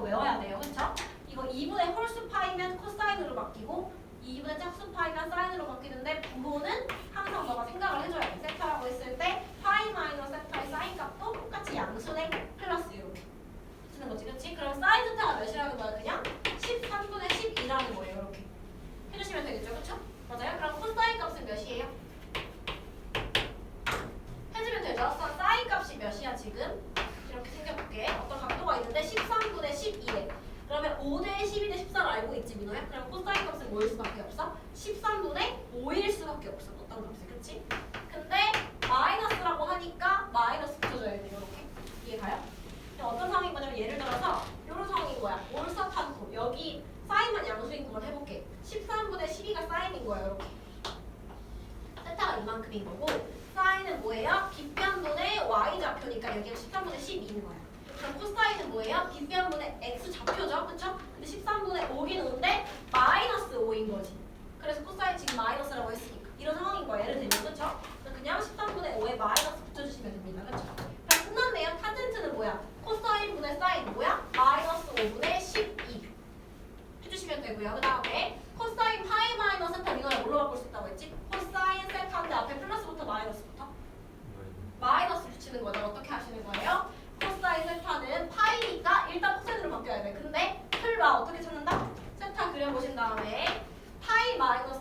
얼만큼인 거고 사인은 뭐예요? 빗변분의 y좌표니까 여기가 13분의 12인 거야. 그럼 코사인은 뭐예요? 빗변분의 x좌표죠, 그쵸? 근데 13분의 5긴 5인데 마이너스 5인 거지. 그래서 코사인 지금 마이너스라고 했으니까 이런 상황인 거야. 예를 들면 그쵸? 그냥 13분의 5에 마이너스 붙여주시면 됩니다, 그쵸? 그럼 끝났네요. 탄젠트는 뭐야? 코사인 분의 사인 뭐야? 마이너스 5분의 12 해주시면 되고요. 그 다음에 코사인 파이 마이너스 세타 이거를 뭘로 바꿀 수 있다고 했지? 코사인 세타인데 앞에 플러스부터 마이너스부터 마이너스 붙이는 거죠. 어떻게 하시는 거예요? 코사인 세타는 파이니까 일단 코사인으로 바뀌어야 돼. 근데 풀바 어떻게 찾는다? 세타 그려보신 다음에 파이 마이너스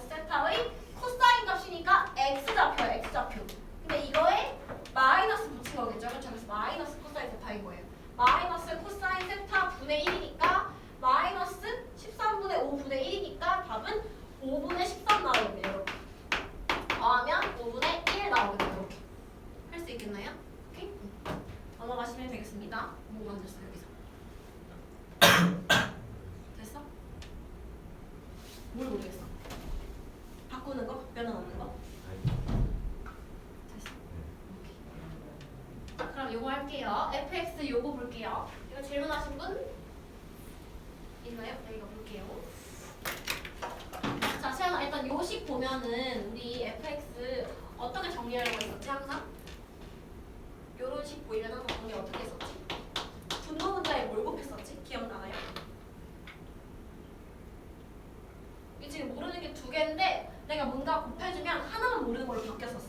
세타의 코사인 값이니까 x좌표야, x좌표. 근데 이거에 마이너스 붙인 거겠죠. 그렇죠? 그래서 마이너스 코사인 세타인 거예요. 마이너스 코사인 세타 분의 1이니까 마이너스 13분의 5분의 1이니까 답은 5분의 13 나오겠네요. 이렇게. 더하면 5분의 1 나오겠네요. 이렇게. 할 수 있겠나요? 오케이? 넘어가시면 되겠습니다. 뭐 만졌어 여기서? 됐어? 뭘 모르겠어? 바꾸는 거? 변화 넣는 거? 됐어? 오케이. 자, 그럼 요거 할게요. fx 요거 볼게요. 이거 질문하신 분? 있나요? 여기가 볼게요. 자, 시연아 일단 요식 보면은 우리 fx 어떻게 정리하려고 했었지 항상? 요런 식 보이면 항상 정리 어떻게 했었지? 분모 문자에 뭘 곱했었지? 기억나나요? 이 지금 모르는 게 두 개인데 내가 뭔가 곱해주면 하나만 모르는 걸로 바뀌었었어.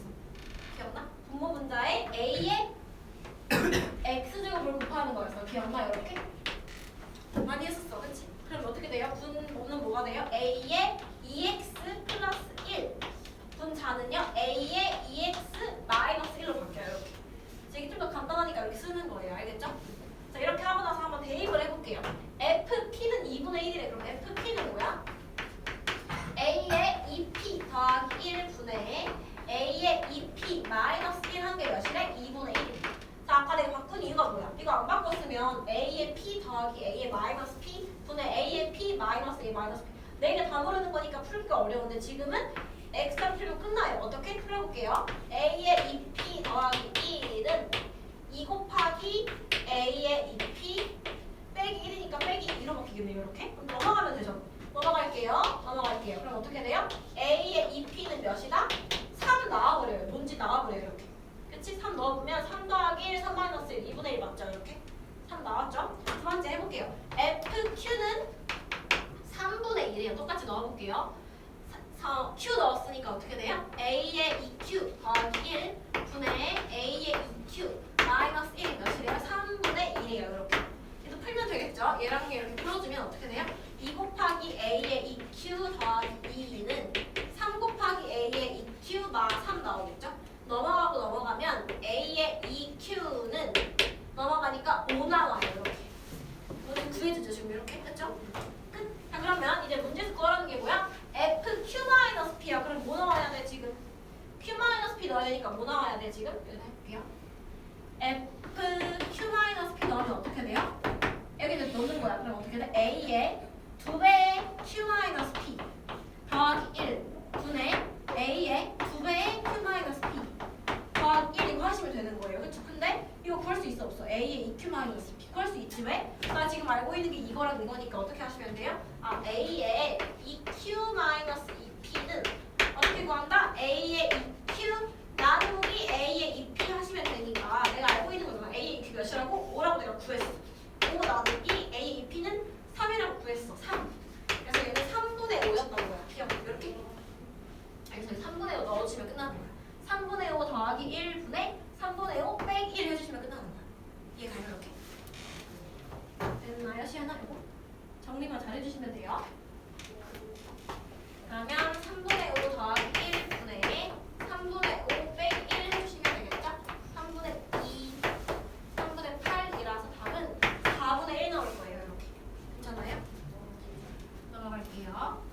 기억나? 분모 문자에 a에 x제곱을 곱하는 거였어. 기억나? 이렇게? 많이 했었어, 그치? 그럼 어떻게 돼요? 분모는 뭐가 돼요? a에 2x 플러스 1 분자는요 a에 2x 마이너스 1로 바뀌어요. 이렇게. 이게 좀 더 간단하니까 이렇게 쓰는 거예요. 알겠죠? 자, 이렇게 하고 나서 한번 대입을 해볼게요. fp는 2분의 1이래. 그럼 fp는 뭐야? a에 2p 더하기 1 분의 a에 2p 마이너스 1 한 개 몇이래? 2분의 1이래. 자, 아까 내가 바꾼 이유가 뭐야? 이거 안 바꿨으면 a에 p 더하기 a에 마이너스 p 분의 a에 p 마이너스 a 마이너스 p 네 개 다 모르는 거니까 풀기가 어려운데 지금은 x만 풀면 끝나요. 어떻게 풀어볼게요? a에 2p 더하기 1은 2 곱하기 a에 2p 빼기 1이니까 빼기 2로 바뀌겠네요. 이렇게. 그럼 넘어가면 되죠. 넘어갈게요. 그럼 어떻게 돼요? a의 2p는 몇이다? 3 나와버려요. 뭔지 나와버려요. 이렇게. 그치? 3 넣으면 3 더하기 1, 3 마이너스 1, 2분의 1 맞죠? 이렇게. 3 나왔죠? 두 번째 해볼게요. fq는 3분의 1이에요. 똑같이 넣어볼게요. q 넣었으니까 어떻게 돼요? a의 2q 더하기 1 분의 a의 2q 마이너스 1이 몇이래요? 3분의 1이에요. 이렇게. 그래서 풀면 되겠죠? 얘랑 얘 이렇게 풀어주면 어떻게 돼요? 2 곱하기 a의 2q 더하기 2는 3 곱하기 a의 2q 마 3 나오겠죠? 넘어가면 a의 2q는 넘어가니까 5 나와요. 이렇게. 이렇게 구해주죠. 지금 이렇게. 그쵸? 끝. 자, 그러면 이제 문제에서 구하라는 게 뭐야? fq-p야. 그럼 뭐 나와야 돼 지금? q-p 넣어야 되니까 뭐 나와야 돼 지금? 여기다 해볼게요. fq-p 넣으면 어떻게 돼요? 여기 이제 넣는 거야. 그럼 어떻게 돼? a에 2배의 q-p 더하기 1 분의 a에 2배의 q-p 더하기 1 이거 하시면 되는 거예요. 그쵸? 근데 이거 구할 수 있어 없어? a에 2q-p 구할 수 있지 왜? 나 지금 알고 있는 게 이거랑 이거니까 어떻게 하시면 돼요? 아, a에 2q-2p는 어떻게 구한다? a에 2q 나누기 a에 2p 하시면 되니까 내가 알고 있는 거잖아. a에 2q 몇이라고? 5라고 내가 구했어. 5 나누기 a에 2p는 3이라고 구했어. 3. 그래서 얘는 3분의 5였던 거야. 기억해. 이렇게. 그래서 3분의 5 넣어주시면 끝나는 거야. 3분의 5 더하기 1분의 3분의 5 빼기 1 해주시면 끝나는 거야. 이해가요? 이렇게? 됐나요? 시연아? 이거? 정리만 잘 해주시면 돼요. 그러면 3분의 5 더하기 1분의 3분의 5 빼기 1 해주시면 되겠죠? 3분의 2, 3분의 8이라서 답은 4분의 1 나올 거예요. 이렇게. 괜찮아요? 넘어갈게요.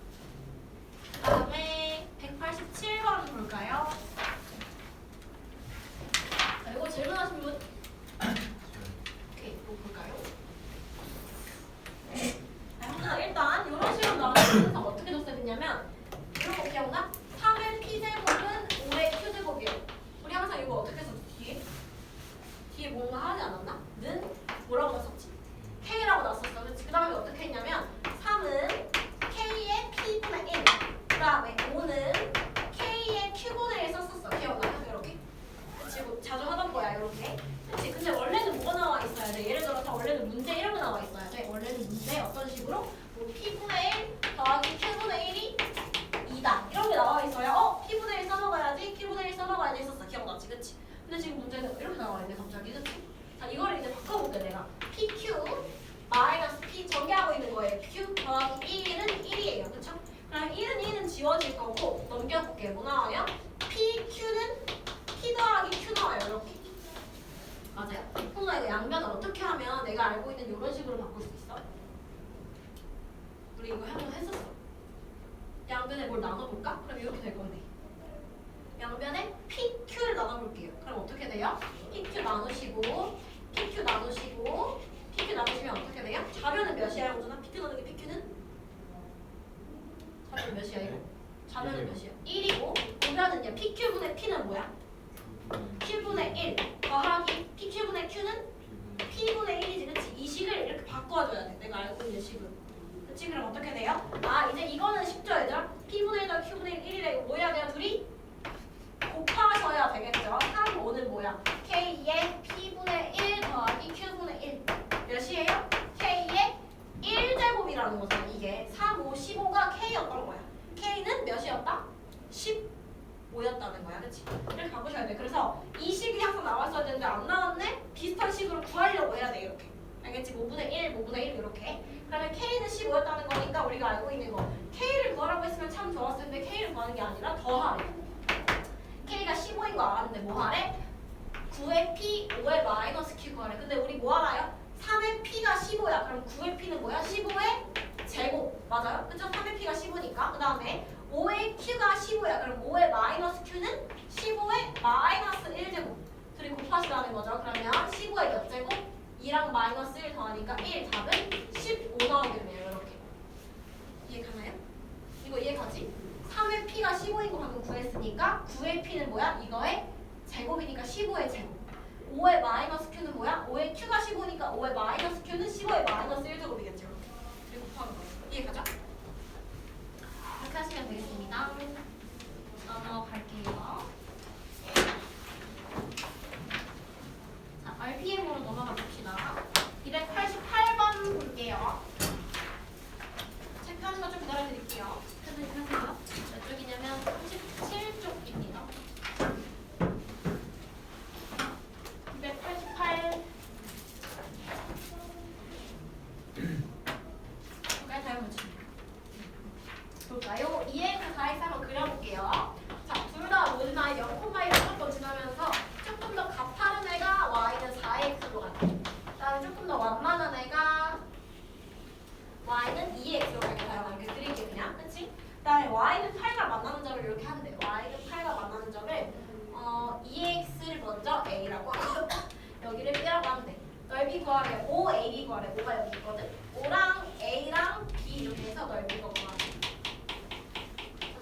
그 다음에 187번 볼까요? 자, 이거 질문하신 분? 오케이, 뭐 볼까요? 자, 일단 이런 식으로 근데 지금 문제는 이렇게 나와 있네 갑자기. 그치? 자 이거를 이제 바꿔볼게 내가. PQ 마이너스 P 전개하고 있는 거예요. Q 더하기 1은 1이에요. 그쵸? 그럼 1은 1은 지워질 거고 넘겨볼게요. 뭐 나와요? PQ는 P 더하기 Q 나와요. 이렇게. 맞아요. 그럼 이거 양변을 어떻게 하면 내가 알고 있는 이런 식으로 바꿀 수 있어? 우리 이거 한번 했었어. 양변에 뭘 나눠볼까? 그럼 이렇게 될 건데. 양변에 PQ를 나눠볼게요. 그럼 어떻게 돼요? PQ 나누시고 PQ 나누시고 PQ 나누시면 어떻게 돼요? 좌변은 몇이야? 우준아? PQ 나누기 PQ는? 좌변은 몇이야 이거? 좌변은 몇이야? 1이고 우변은요? PQ분의 P는 뭐야? Q분의 1 더하기 PQ분의 Q는? P분의 1이지 그치? 이 식을 이렇게 바꿔줘야 돼. 내가 알고 있는 식으로. 그치? 그럼 어떻게 돼요? 아 이제 이거는 쉽죠 얘들아? P분의 1 더하기 Q분의 1이래. 이거 뭐 해야 돼요? 둘이? 곱하셔야 되겠죠? 3, 5는 뭐야? K의 P분의 1 더하기 Q분의 1 몇이에요? K의 1제곱이라는 거잖아 이게 3, 5, 15가 K였던 거야. K는 몇이었다? 15였다는 거야 그치? 이렇게 바꾸셔야 돼. 그래서 이 식이 항상 나왔어야 되는데 안 나왔네? 비슷한 식으로 구하려고 해야 돼 이렇게. 알겠지? 5분의 1, 5분의 1 이렇게. 그러면 K는 15였다는 거니까 우리가 알고 있는 거 K를 구하라고 했으면 참 좋았을 텐데 K를 구하는 게 아니라 더하래. K가 15인 거 알았는데 뭐 하래? 9의 P, 5의 마이너스 Q 구하래. 근데 우리 뭐 알아요? 3의 P가 15야. 그럼 9의 P는 뭐야? 15의 제곱. 맞아요? 그쵸? 3의 P가 15니까. 그 다음에 5의 Q가 15야. 그럼 5의 마이너스 Q는 15의 마이너스 1제곱. 둘이 곱하시라는 거죠. 그러면 15의 몇 제곱? 2랑 마이너스 1 더하니까 1 답은 15 나오겠네요. 이렇게. 이해가나요? 이거 이해가지? 3의 P가 15인 거 방금 구했으니까 9의 P는 뭐야? 이거의 제곱이니까 15의 제곱. 5의 마이너스 Q는 뭐야? 5의 Q가 15니까 5의 마이너스 Q는 15의 마이너스 1제곱이겠죠. 그리고 곱하는 거. 이해가죠? 이렇게 하시면 되겠습니다. 넘어갈게요. 자, RPM으로 넘어가 봅시다. 288번 볼게요. 책 펴는 거 좀 기다려드릴게요. 하세요. 몇 쪽이냐면 37쪽입니다. 288 볼까요? 다음 문제 볼까요? 2x 4x 한번 그려볼게요. 자, 둘 다 모두나 0,1 무조건 지나면서 조금 더 가파른 애가 y는 4x로 가요. 그다음에 조금 더 완만한 애가 y는 2x로 갈 거예요. 이렇게 그릴게 그냥, 그치? 그다음에 y는 8과 만나는 점을 이렇게 하면 돼요. y는 8과 만나는 점을 2x를 먼저 a라고 하고 여기를 b라고 하면 돼. 넓이 구하래. 5, ab 구하래. 5가 여기 있거든. 5랑 a랑 b 이렇게 해서 넓이가 구하래.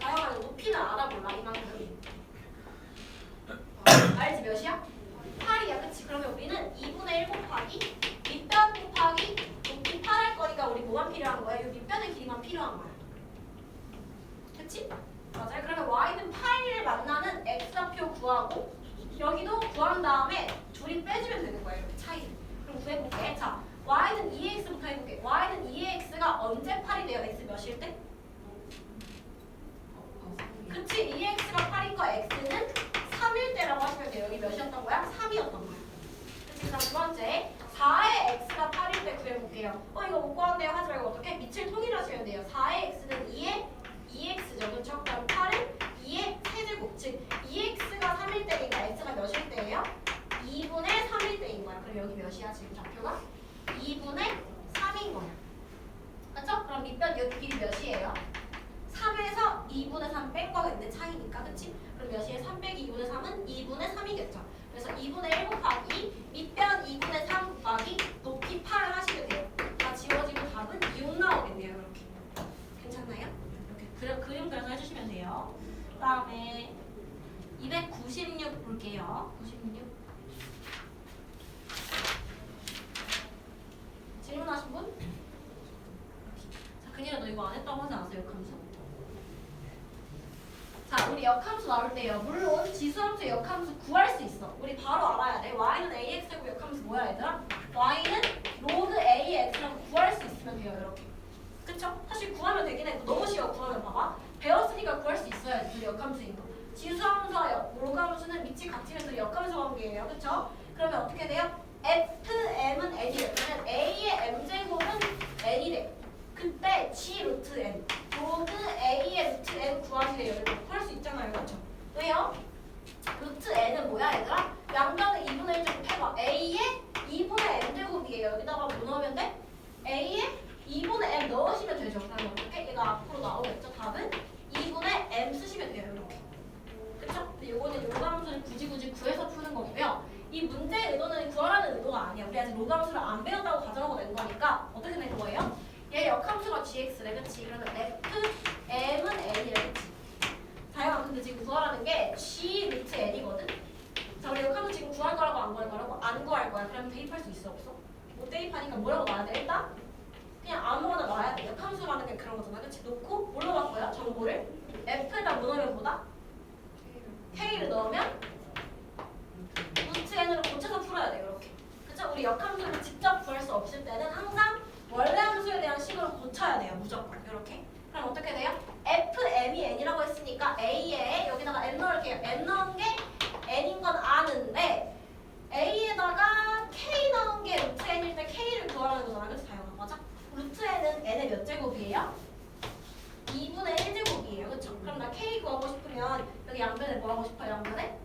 다양한 높이는 알아볼라 이만큼. 알지 몇이야? 8이야, 그치? 그러면 우리는 2분의 1 곱하기 밑변 곱하기 높이 8 할 거니까 우리 뭐만 필요한 거야? 이 밑변의 길이만 필요한 거야. 그치? 맞아요. 그러면 y는 8을 만나는 x좌표 구하고 여기도 구한 다음에 둘이 빼주면 되는 거예요. 이렇게 차이를. 그럼 구해볼게. 자, y는 2x부터 해볼게. y는 2x가 언제 8이 돼요? x 몇일 때? 그치? 2x가 8인 거 x는 3일 때라고 하시면 돼요. 여기 몇이었던 거야? 3이었던 거야. 그치? 그럼 두 번째 4의 x가 8일 때 구해볼게요. 이거 못 구한대요 하지 말고 어떻게? 밑을 통일하시면 돼요. 4의 x는 2x죠. 그쵸? 그럼 8은 2의 세제곱. 즉 2x가 3일 때니까 x가 몇일 때예요? 2분의 3일 때인 거야. 그럼 여기 몇이야 지금 좌표가? 2분의 3인 거야. 그쵸? 그럼 밑변 여기 길이 몇이에요? 3에서 2분의 3 뺀 거가 있는데 차이니까, 그치? 그럼 몇이에요? 3 빼기 2분의 3은 2분의 3이겠죠. 그래서 2분의 1 곱하기 밑변 2분의 3 곱하기 높이 8을 하시면 돼요. 다 지워지고 답은 6 나오겠네요. 이렇게. 괜찮나요? 이렇게 그림 그려서 해주시면 돼요. 그 다음에 296 볼게요. 96 질문하신 분? 자, 그냥 너 이거 안 했다고 하지 않았어요? 역함수? 자, 우리 역함수 나올 때요. 물론 지수함수 역함수 구할 수 있어. 우리 바로 알아야 돼. y는 ax제곱 역함수 뭐야 얘들아? y는 로드 ax라고 구할 수 있으면 돼요. 이렇게. 그쵸? 사실 구하면 되긴 해. 너무 쉬워 구하면 봐봐. 배웠으니까 구할 수 있어야지. 그 역함수인 거. 지수함수와 로그함수는 밑이 같으면서 역함수 관계예요. 그쵸? 그러면 어떻게 돼요? FM은 N이래. 그러면 A의 M제곱은 N이래. 그때 G 루트 N 로그 A의 루트 N 구하시래요. 이렇게 구할 수 있잖아요. 그쵸? 왜요? 루트 N은 뭐야 얘들아? 양변을 2분의 1제곱 해봐. A의 2분의 N제곱이에요. 여기다가 뭐 넣으면 돼? A의 2분의 M 넣으시면 되죠. 그러면 어떻게? 얘가 앞으로 나오겠죠? 답은 2분의 M 쓰시면 돼요. 이렇게. 그쵸? 근데 요거는 로그함수를 굳이 구해서 푸는 거고요. 이 문제의 의도는 구하라는 의도가 아니야. 우리 아직 로그함수를 안 배웠다고 가정하고 낸 거니까 어떻게 낸 거예요? 얘 역함수가 gx래. 그치? 그러면 f m은 n이래. 그치? 다영아 근데 지금 구하라는 게 g 루트 n이거든? 자 우리 역함수 지금 구할 거라고 안 구할 거라고? 안 구할 거야. 그러면 대입할 수 있어 없어? 못 대입하니까 뭐라고 놔야 돼? 일단 그냥 아무거나 놔야 돼. 역함수라는 게 그런 거잖아. 그치? 놓고 뭘로 바꿔요? 정보를 f에다 뭐 넣으면 보다? k를 넣으면 루트 n으로 고쳐서 풀어야 돼요. 이렇게. 그쵸? 우리 역함수를 직접 구할 수 없을 때는 항상 원래 함수에 대한 식으로 고쳐야 돼요. 무조건. 이렇게. 그럼 어떻게 돼요? fm이 n이라고 했으니까 a에 여기다가 n 넣을게요. n 넣은 게 n인 건 아는데 a에다가 k 넣은 게 루트 n일 때 k를 구하라는 거잖아. 그치? 다영아 맞아? 루트 n은 n의 몇 제곱이에요? 2분의 1제곱이에요. 그쵸? 그럼 나 k 구하고 싶으면 여기 양변에 뭐 하고 싶어요? 양변에?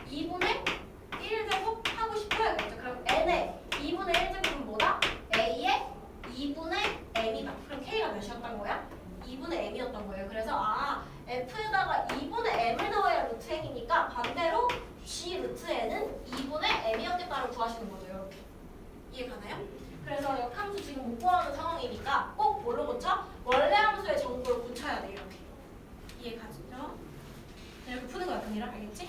2분의 1제곱 하고 싶어야겠죠. 그럼 n의 2분의 1제곱은 뭐다? a의 2분의 m이다. 그럼 k가 몇이었던 거야? 2분의 m이었던 거예요. 그래서 f에다가 2분의 m을 넣어야 루트 n이니까 반대로 g 루트 n은 2분의 m이었겠다를 구하시는 거죠. 이렇게. 이해 가나요? 그래서 역함수 지금 못 구하는 상황이니까 꼭 뭘로 고쳐? 원래 함수의 정보를 고쳐야 돼. 이렇게. 이해 가죠? 이렇게 푸는 거야. 그니라 알겠지?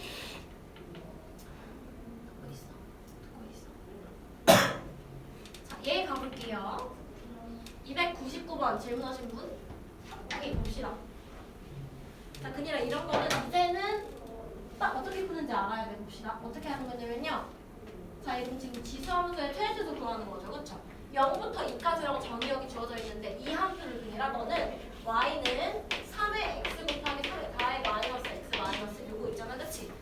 자, 얘 가볼게요. 299번 질문하신 분? 여기 봅시다. 자, 그니라 이런 거는 이제는 딱 어떻게 푸는지 알아야 돼. 봅시다. 어떻게 하는 거냐면요. 자, 이건 지금 지수함수의 최대수 구하는 거죠. 그쵸? 0부터 2까지라고 정의역이 주어져 있는데 이 함수를 그니라 너는 y는 3의 x 곱하기 3의 4의 마이너스 x 마이너스 요거 있잖아. 그치?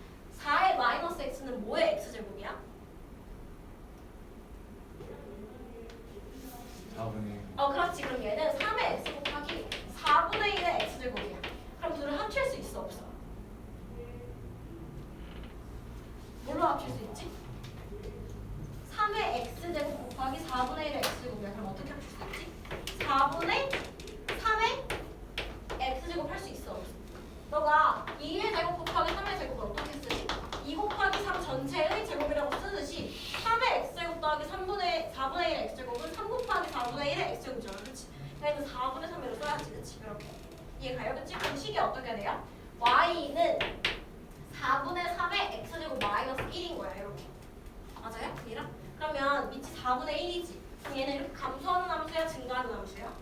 4의 마이너스 x는 뭐의 x제곱이야? 4분의 그렇지. 그럼 얘는 3의 x 곱하기 4분의 1의 x제곱이야. 그럼 둘을 합칠 수 있어 없어? 뭘로 합칠 수 있지? 3의 x제곱 곱하기 4분의 1의 x제곱이야. 그럼 어떻게 합칠 수 있지? 4분의 3의 x제곱 할 수 있어 없어? 너가 2의 제곱 곱하기 3의 제곱을 어떻게 쓰지? 2 곱하기 3 전체의 제곱이라고 쓰듯이 3의 x제곱 더하기 4분의 1의 x제곱은 3 곱하기 4분의 1의 x제곱이잖아. 그치? 그래서 4분의 3으로 써야지. 그치? 이렇게. 이해 가요? 그치? 그럼 식이 어떻게 돼요? y는 4분의 3의 x제곱 마이너스 1인 거야. 이렇게. 맞아요? 이랑? 그러면 밑이 4분의 1이지. 그럼 얘는 이렇게 감소하는 함수야? 증가하는 함수야?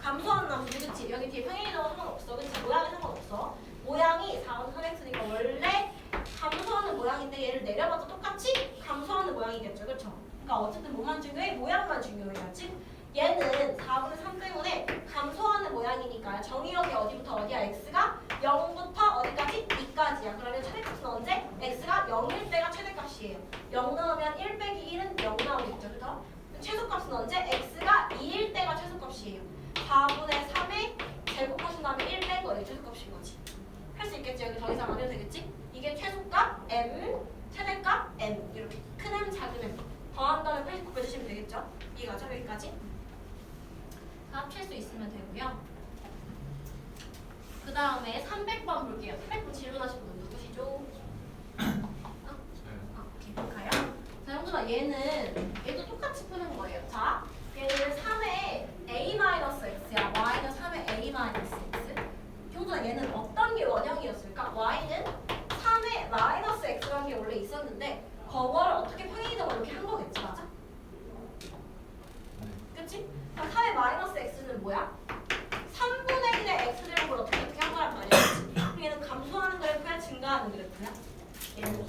감소하는 함수. 그치? 여기 뒤에 평행이동은 상관없어. 그치? 모양이 상관없어. 모양이 4분의 3x니까 원래 감소하는 모양인데 얘를 내려봐도 똑같이 감소하는 모양이겠죠. 그쵸? 그러니까 어쨌든 뭐만 중요해? 모양만 중요해야지. 얘는 4분의 3 때문에 감소하는 모양이니까 정의역이 어디부터 어디야? x가 0부터 어디까지? 2까지야. 그러면 최대값은 언제? x가 0일 때가 최대값이에요. 0 넣으면 1 빼기 1은 0 나오겠죠. 그죠? 최소값은 언제? x가 2일 때가 최소값이에요. 4분의 3에 제곱하신 다음에 1 뺀 거예요. 최소값인 거지. 할 수 있겠지? 여기 더 이상 안 해도 되겠지? 이게 최소값 m, 최대값 n. 이렇게 큰 m, 작은 m. 더한 다음에 곱해주시면 되겠죠? 이해가죠? 여기까지? 합칠 수 있으면 되고요. 그 다음에 300번 볼게요. 300번 질문하신 분 누구시죠? 오케이, 가요. 자, 형준아, 얘도 똑같이 푸는 거예요. 자, 얘는 3의 a-x야. y는 3의 a-x. 형준아, 얘는 어떤 게 원형이었을까? y는 3의 마이너스 x라는 게 원래 있었는데 그거를 어떻게 평행이동을 이렇게 한 거겠지, 맞아? 그치? 그럼 3의 마이너스 x는 뭐야? 3분의 1의 x제곱을 어떻게 한 거란 말이야. 그치? 얘는 감소하는 그래프야? 증가하는 그래프야? 얘는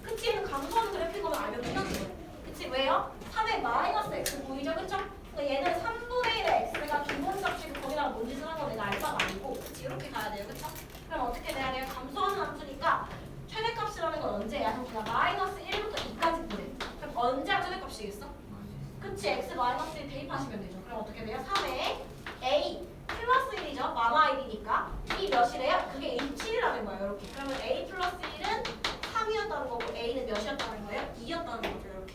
그치? 얘는 감소하는 그래프인 거면 알면 끝나는 거야. 그치? 왜요? 3의 마이너스 x 보이죠? 그쵸? 근데 얘는 3분의 1의 x가 기본값이고 거기다가 뭔 짓을 한 건 내가 알바가 아니고 그치? 이렇게 가야 돼요. 그쵸? 그럼 어떻게 돼야 돼요? 감소하는 마이너스 1 대입하시면 되죠. 그럼 어떻게 돼요? 3에 a 플러스 1이죠. 마마 1이니까 이 몇이래요? 그게 A7이라는 거예요. 이렇게. 그러면 a 플러스 1은 3이었다는 거고 a는 몇이었다는 거예요? 2였다는 거죠. 이렇게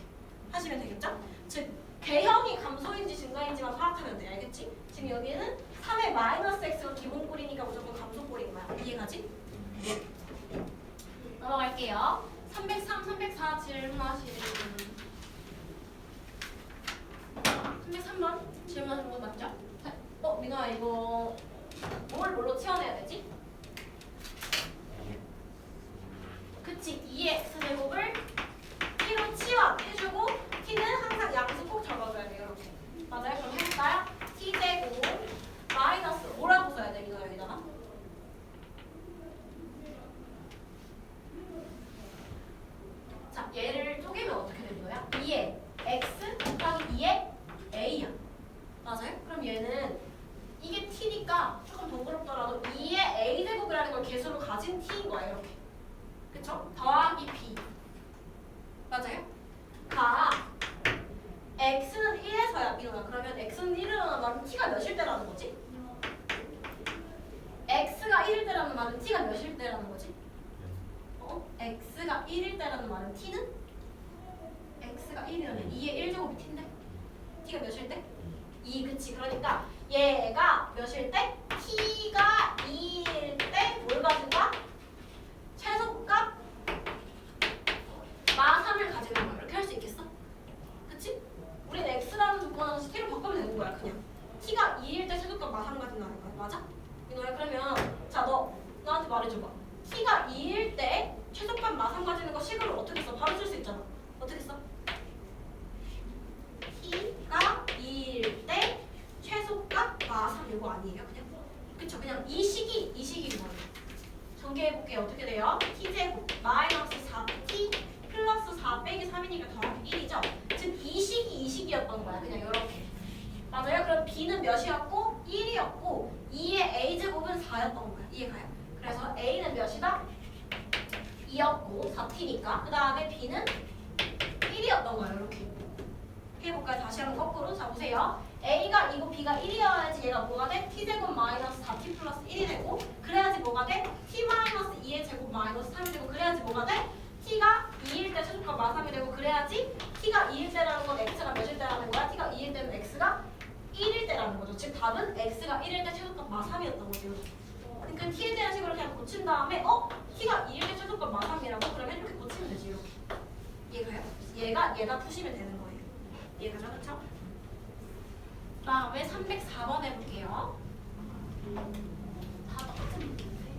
하시면 되겠죠? 즉 개형이 감소인지 증가인지만 파악하면 돼. 알겠지? 지금 여기는 3의 마이너스 x가 기본꼴이니까 무조건 감소꼴인 거야. 이해가지? 넘어갈게요. 303, 304 질문하시는 분. 303번 질문하신 분 맞죠? 민호야 이거 뭘로 치환해야 되지? 그치 2x제곱을 t로 치환해주고 t는 항상 양수 꼭 적어줘야 돼요. 이렇게 맞아요? 그럼 해볼까요? t제곱 마이너스 뭐라고 써야 돼 민호야 여기다가? 자 얘를 쪼개면 어떻게 되는 거야? 2에 x 곱하기 2에 a야. 맞아요? 그럼 얘는 이게 t니까 조금 번거롭더라도 2의 a제곱이라는 걸 개수로 가진 t인 거예요. 이렇게. 그쵸? 더하기 b. 맞아요? 가 x는 1에서야 민호야. 그러면 x는 1이라는 말은 t가 몇일 때라는 거지? x가 1일 때라는 말은 t가 몇일 때라는 거지? x가 1일 때라는 말은 t는? x가 1이라면 2의 1제곱이 t인데? t가 몇일 때? 2 그치. 그러니까 얘가 몇일 때? t가 2일 때 뭘 가진다? 최소값 마3을 가지는 거야. 이렇게 할 수 있겠어? 그치? 우린 x라는 조건 하나씩 t로 바꾸면 되는 거야. 그냥 t가 2일 때 최소값 마3 가진다는 거야. 맞아? 민호야 그러면 자 너 나한테 말해줘봐. t가 2일 때 최소값 마3 가지는 거 식으로 어떻게 써? 바로 쓸 수 있잖아. 어떻게 써? t가 2일 때 최소값 마3 이거 아니에요? 그냥 그쵸? 그냥 이 식이 뭐예요? 전개해볼게요. 어떻게 돼요? t제곱 마이너스 4t 플러스 4 빼기 3이니까 더하기 1이죠? 즉 이 식이 이 식이었던 거야. 그냥 이렇게. 맞아요? 그럼 b는 몇이었고 1이었고 2의 a제곱은 4였던 거야. 이해가요? 그래서 a는 몇이다? 2였고 4t니까 그 다음에 b는 1이었던 거예요. 이렇게. 해볼까요? 다시 한번 거꾸로. 자 보세요. a가 2고 b가 1이어야지 얘가 뭐가 돼? t제곱 마이너스 4t 플러스 1이 되고 그래야지 뭐가 돼? t 마이너스 2의 제곱 마이너스 3이 되고 그래야지 뭐가 돼? t가 2일 때 최소값 마3이 되고 그래야지 t가 2일 때라는 건 x가 몇일 때라는 거야? t가 2일 때면 x가 1일 때라는 거죠. 즉 답은 x가 1일 때 최소값 마3이었던 거죠. 그러니까 t에 대한 식으로 그냥 고친 다음에 t가 2일 때 최소값 마3이라고? 그러면 이렇게 고치면 되지. 이렇게. 이해가요? 얘가 푸시면 되는 거예요. 이해가죠? 그쵸? 그 다음에 304번 해볼게요. 다 똑같은 문제인데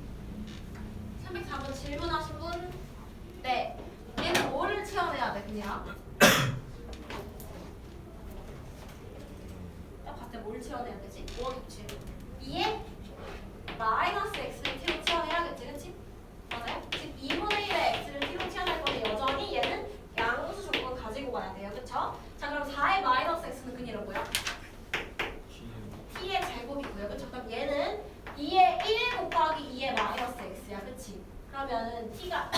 304번 질문하신 분. 네. 얘는 뭐를 채워내야 돼 그냥? 딱 봤을 때 뭘 채워내야 되지? 뭐겠지? 2에 마이너스 x를 t로 채워내야겠지 그치? 맞아요? 즉 2분의 1의 x를 t로 채워낼 건데 여전히 얘는 양수 조건 가지고 가야 돼요. 그쵸? 자 그럼 4의 마이너스 x는 그냥 뭐야? t의 제곱이고요. 그쵸? 그럼 얘는 2의 1 곱하기 2의 마이너스 x야. 그치? 그러면은 t가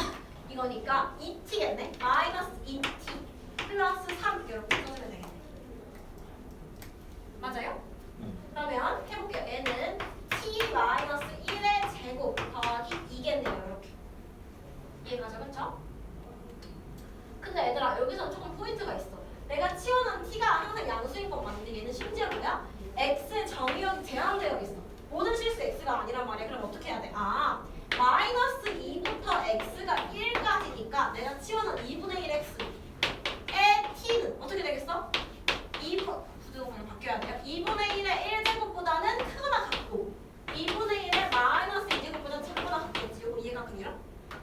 이거니까 2t겠네? 마이너스 2t 플러스 3 이렇게 써주면 되겠네. 맞아요? 그러면 해볼게요. 얘는 t 마이너스 1의 제곱 더하기 2겠네요. 이렇게. 이해가죠? 그쵸? 근데 얘들아 여기서 조금 포인트가 있어. 내가 치워놓은 t가 항상 양수인 건 맞는데 얘는 심지어 뭐야? x의 정의역이 제한되어 있어. 모든 실수 x가 아니란 말이야. 그럼 어떻게 해야 돼? 마이너스 2부터 x가 1까지니까 내가 치워놓은 2분의 1 x의 t는 어떻게 되겠어? 2부등호가 바뀌어야 돼요. 2분의 1의 1제곱보다는 크거나 같고 2분의 1의 마이너스 2제곱보다는 작거나 같겠지. 이거 이해가 그니라?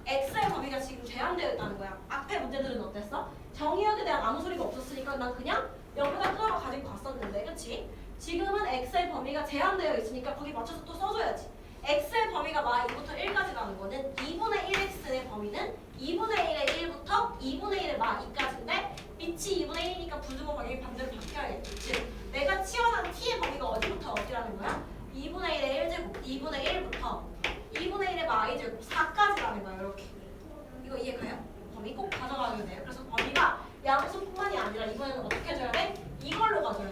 x의 범위가 지금 제한되어 있다는 거야. 앞에 문제들은 어땠어? 정의역에 대한 아무 소리가 없었으니까 난 그냥 0보다 크다고 가지고 갔었는데 그치? 지금은 x의 범위가 제한되어 있으니까 거기 맞춰서 또 써줘야지. x의 범위가 마 2부터 1까지라는 거는 2분의 1x의 범위는 2분의 1의 1부터 2분의 1의 마 2까지인데 밑이 2분의 1이니까 부등호 방향이 반대로 바뀌어야겠지. 즉 내가 치워난 t의 범위가 어디부터 어디라는 거야? 2분의 1의 1제곱 2분의 1부터 2분의 1의 마 2제곱 4까지라는 거야. 이렇게. 이거 이해가요? 범위 꼭 가져가야 돼요. 그래서 범위가 양수뿐만이 아니라 이번에는 어떻게 해줘야 돼? 이걸로 가져야 돼.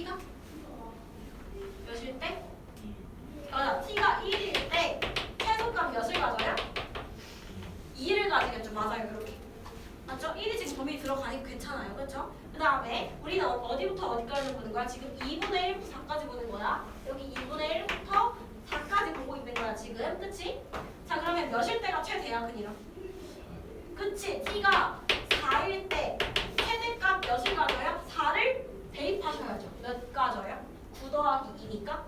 t가 몇일 때? 맞아. t가 1일 때 최소값 몇을 가져요? 2를 가지겠죠. 맞아요. 이렇게. 맞죠? 1이 지금 범위 들어가니까 괜찮아요. 그렇죠? 그 다음에 우리는 어디부터 어디까지 보는 거야? 지금 2분의 1부터 4까지 보는 거야. 여기 2분의 1부터 4까지 보고 있는 거야. 지금. 그치? 자, 그러면 몇일 때가 최대야? 그니까. 그치? t가 4일 때 최대값 몇을 가져요? 4를 대입하셔야죠. 몇 가져요? 9 더하기 2니까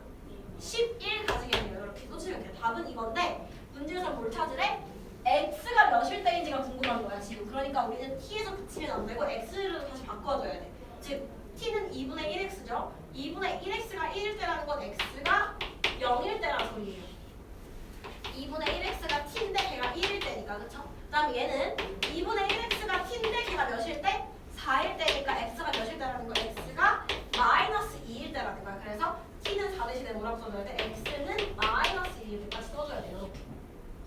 11 가지겠네요. 이렇게 쏘시면 돼요. 답은 이건데 문제에서 뭘 찾으래? x가 몇일 때인지가 궁금한 거야 지금. 그러니까 우리는 t에서 붙이면 안 되고 x를 다시 바꿔줘야 돼. 즉 t는 2분의 1x죠. 2분의 1x가 1일 때라는 건 x가 0일 때라는 소리예요. 2분의 1x가 t인데 걔가 1일 때니까. 그쵸? 그 다음에 얘는 2분의 1x가 t인데 걔가 몇일 때? 4일 때니까 x가 몇일 때라는 거 x가 마이너스 2일 때라는 거야. 그래서 t는 4 대신에 뭐라고 써줘야 돼? x는 마이너스 2일 때까지 써줘야 돼요. 이렇게.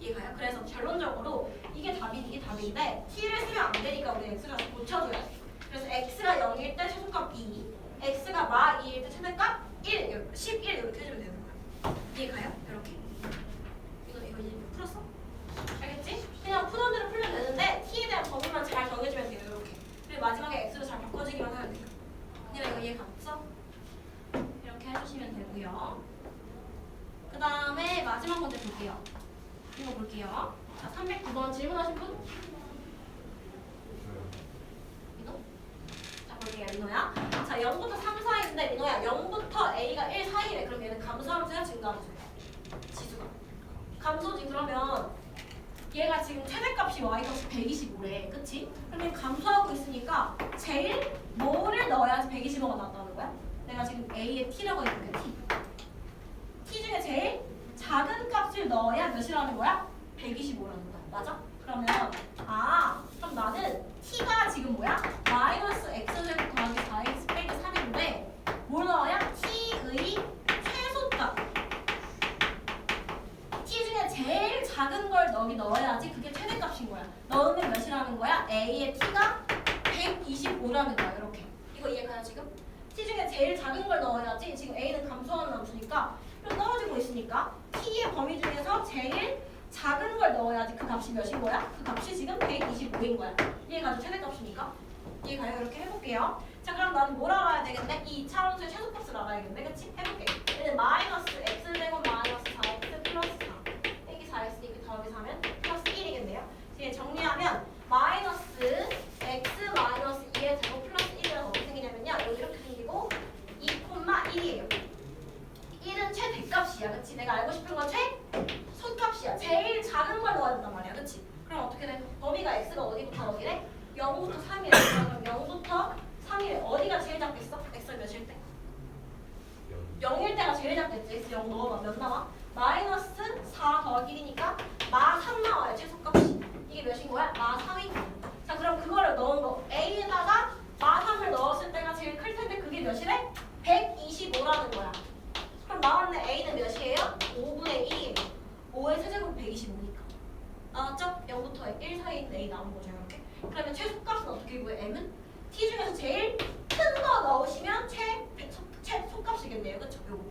이해가요? 그래서 결론적으로 이게 답인데 t를 쓰면 안 되니까 우리 x를 다시 고쳐줘야 돼. 그래서 x가 0일 때 최소값 2, x가 마 2일 때 최대값 1, 11 이렇게 해주면 되는 거야. 이해가요? 이렇게. 이거 이제 풀었어? 알겠지? 그냥 푸는 대로 풀면 되는데 t에 대한 범위만 잘 정해주면 돼요. 이렇게. 그리고 마지막에 x로 잘 바꿔주기만 하면 돼요. 그냥 이거 이해 갔어? 이렇게 해주시면 되고요. 그 다음에 마지막 문제 볼게요. 이거 볼게요. 자, 309번 질문하신 분? 민호? 자, 볼게요. 민호야. 자, 0부터 3 사이인데 민호야 0부터 a가 1 사이래. 그럼 얘는 감소함수야? 증가함수야? 지수가. 감소지. 그러면 얘가 지금 최대값이 y값이 125래. 그치? 그럼 얘 감소하고 있으니까 제일 뭐를 넣어야지 125가 나왔다는 거야? 내가 지금 a에 t라고 했는데 t 중에 제일 작은 값을 넣어야 몇이라는 거야? 125라는 거야. 맞아? 그러면 그럼 나는 t가 지금 뭐야? 마이너스 x제곱 더하기 4x 빼기 3인데 뭘 넣어야? t의 최소값. t 중에 제일 작은 걸 넣어야지 그게 최대값인 거야. 넣으면 몇이라는 거야? a의 t가 125라는 거야. 이렇게. 이거 이해가요 지금? t 중에 제일 작은 걸 넣어야지. 지금 a는 감소하는 함수니까 떨어지고 있으니까 t의 범위 중에서 제일 작은 걸 넣어야지 그 값이 몇인 거야? 그 값이 지금 125인 거야. 이해가죠? 최대값이니까. 이해가요? 이렇게 해볼게요. 자, 그럼 나는 뭘 알아야 되겠네? 이 2차함수의 최소값을 알아야겠네. 그치? 해볼게. 얘는 마이너스 x제곱 마이너스 4x 플러스 4 빼기 4x 더하기 4면 플러스 1이겠네요. 이제 정리하면 마이너스 x 마이너스 2의 제곱 플러스 1이라서 어떻게 생기냐면요. 여기 이렇게 생기고 2,1이에요. 1은 최대값이야. 그치? 내가 알고 싶은 건 최소값이야. 제일 작은 걸 넣어야 된단 말이야. 그치? 그럼 어떻게 돼? 범위가 x가 어디부터 어디래? 0부터 3이래. 그럼 0부터 3이래. 어디가 제일 작겠어? x가 몇일 때? 0일 때가 제일 작겠지? x 0 넣어봐. 몇 나와? 마이너스 4 더하기 1이니까 마 3 나와요. 최소값이. 이게 몇인 거야? 마 3인 거야. 자, 그럼 그거를 넣은 거. a에다가 마 3을 넣었을 때가 제일 클 텐데 그게 몇이래? 125라는 거야. 그럼 나왔네. a는 몇이에요? 5분의 1이에요. 5의 세제곱 125니까. 나왔죠? 0부터 1 사이인 a 나온 거죠. 이렇게. 그러면 최소값은 어떻게 구해? m은? t 중에서 제일 큰 거 넣으시면 최소값이겠네요. 그쵸? 요거.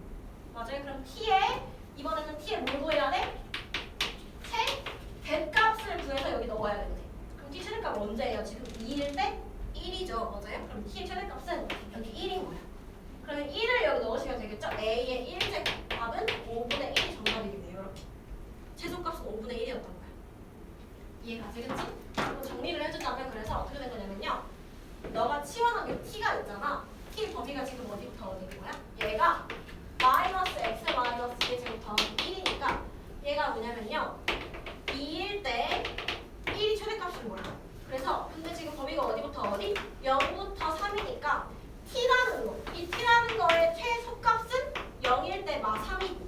맞아요? 그럼 t에 이번에는 t에 뭘 구해야 돼? 최대값을 구해서 여기 넣어야 되는데. 그럼 t 최대값 언제예요? 지금 2일 때 1이죠. 맞아요? 그럼 t의 최대값은 여기 1인 거야. 그러면 1을 여기 넣으시면 되겠죠? a의 1제곱값은 5분의 1이 정답이겠네요. 이렇게. 최소값은 5분의 1이었던 거야. 이해가 되겠지? 그리고 정리를 해준다면 그래서 어떻게 된 거냐면요. 너가 치환한 이 t가 있잖아. t 범위가 지금 어디부터 어디인 거야? 얘가 마이너스 x 마이너스 1제곱 더하기 1이니까 얘가 뭐냐면요. 2일 때 1이 최대값인 거야. 그래서 근데 지금 범위가 어디부터 어디? 0부터 3이니까 t라는 거, 이 t라는 거의 최소값은 0일 때 마 3이고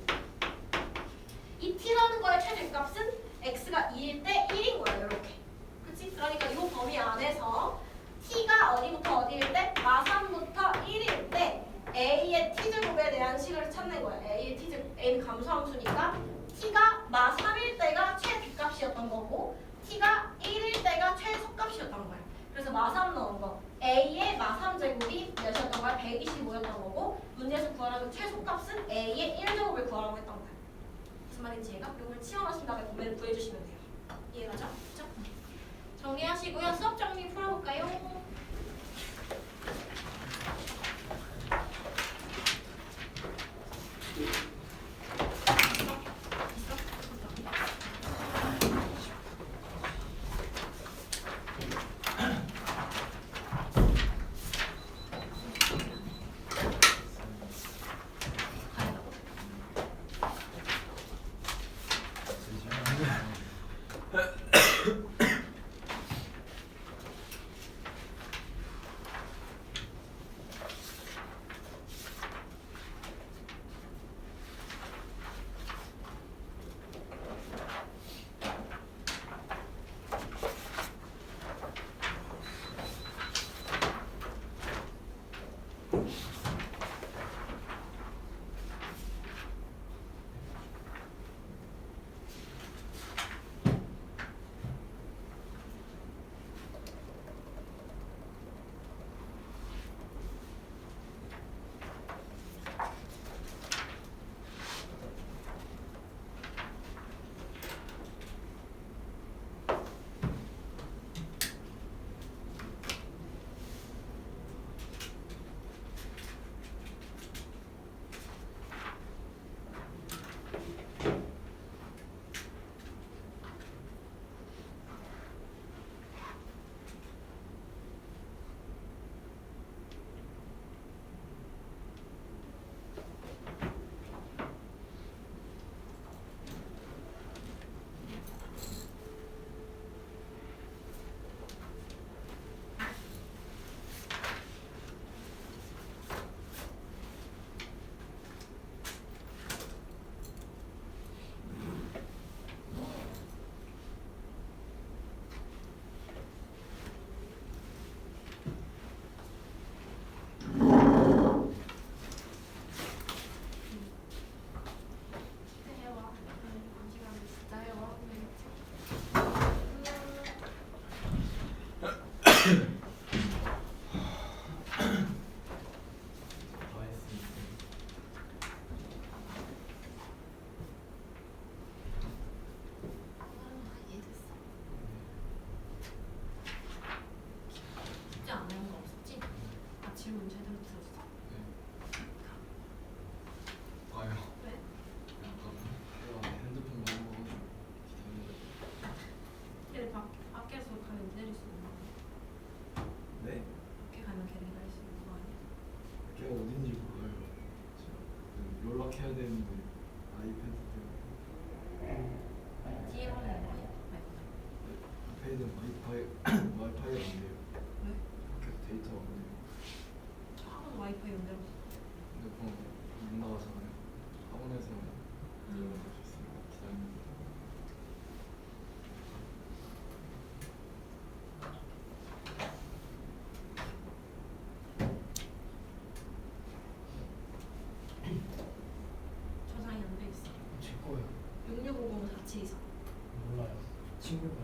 이 t라는 거의 최대값은 x가 2일 때 1인 거야. 이렇게. 그치? 그러니까 이 범위 안에서 t가 어디부터 어디일 때? 마 3부터 1일 때 a의 t제곱에 대한 식을 찾는 거야. a의 t제곱, a는 감소함수니까 t가 마 3일 때가 최대값이었던 거고 t가 1일 때가 최소값이었던 거야. 그래서 마3 넣은 거. A의 마3 제곱이 몇이었던 거야? 125였던 거고 문제에서 구하라는 최소값은 A의 1제곱을 구하라고 했던 거야. 무슨 말인지 얘가? 이걸 치워놓으신 다음에 구매를 구해주시면 돼요. 이해가죠? 그죠? 정리하시고요. 수업 정리 풀어볼까요? 쉽지 않은 거 없었지? 아 질문 제대로 들었어? 아유. 왜? 약간 핸드폰 보고 기다리고. 걔네 밖에서 가면 기다릴 수 있는 거 아니야? 네? 밖에 가면 걔네 기다릴 수 있는 거 아니야? 걔가 어딘지 몰라요. 제가 그 연락해야 되는데 아이패드 때문에. 뒤에 가면 안 돼? 아이패드는 와이파이가 안 돼요. 왜? 밖에서 데이터가 안 돼요. 학원 와이파이 연대로 근데 그건 못 나가잖아요. 학원에서 들어갈 수 있으니까 기다립니다. 저장이 안 돼 있어. 제 거예요. 6650 472 몰라요. 친구가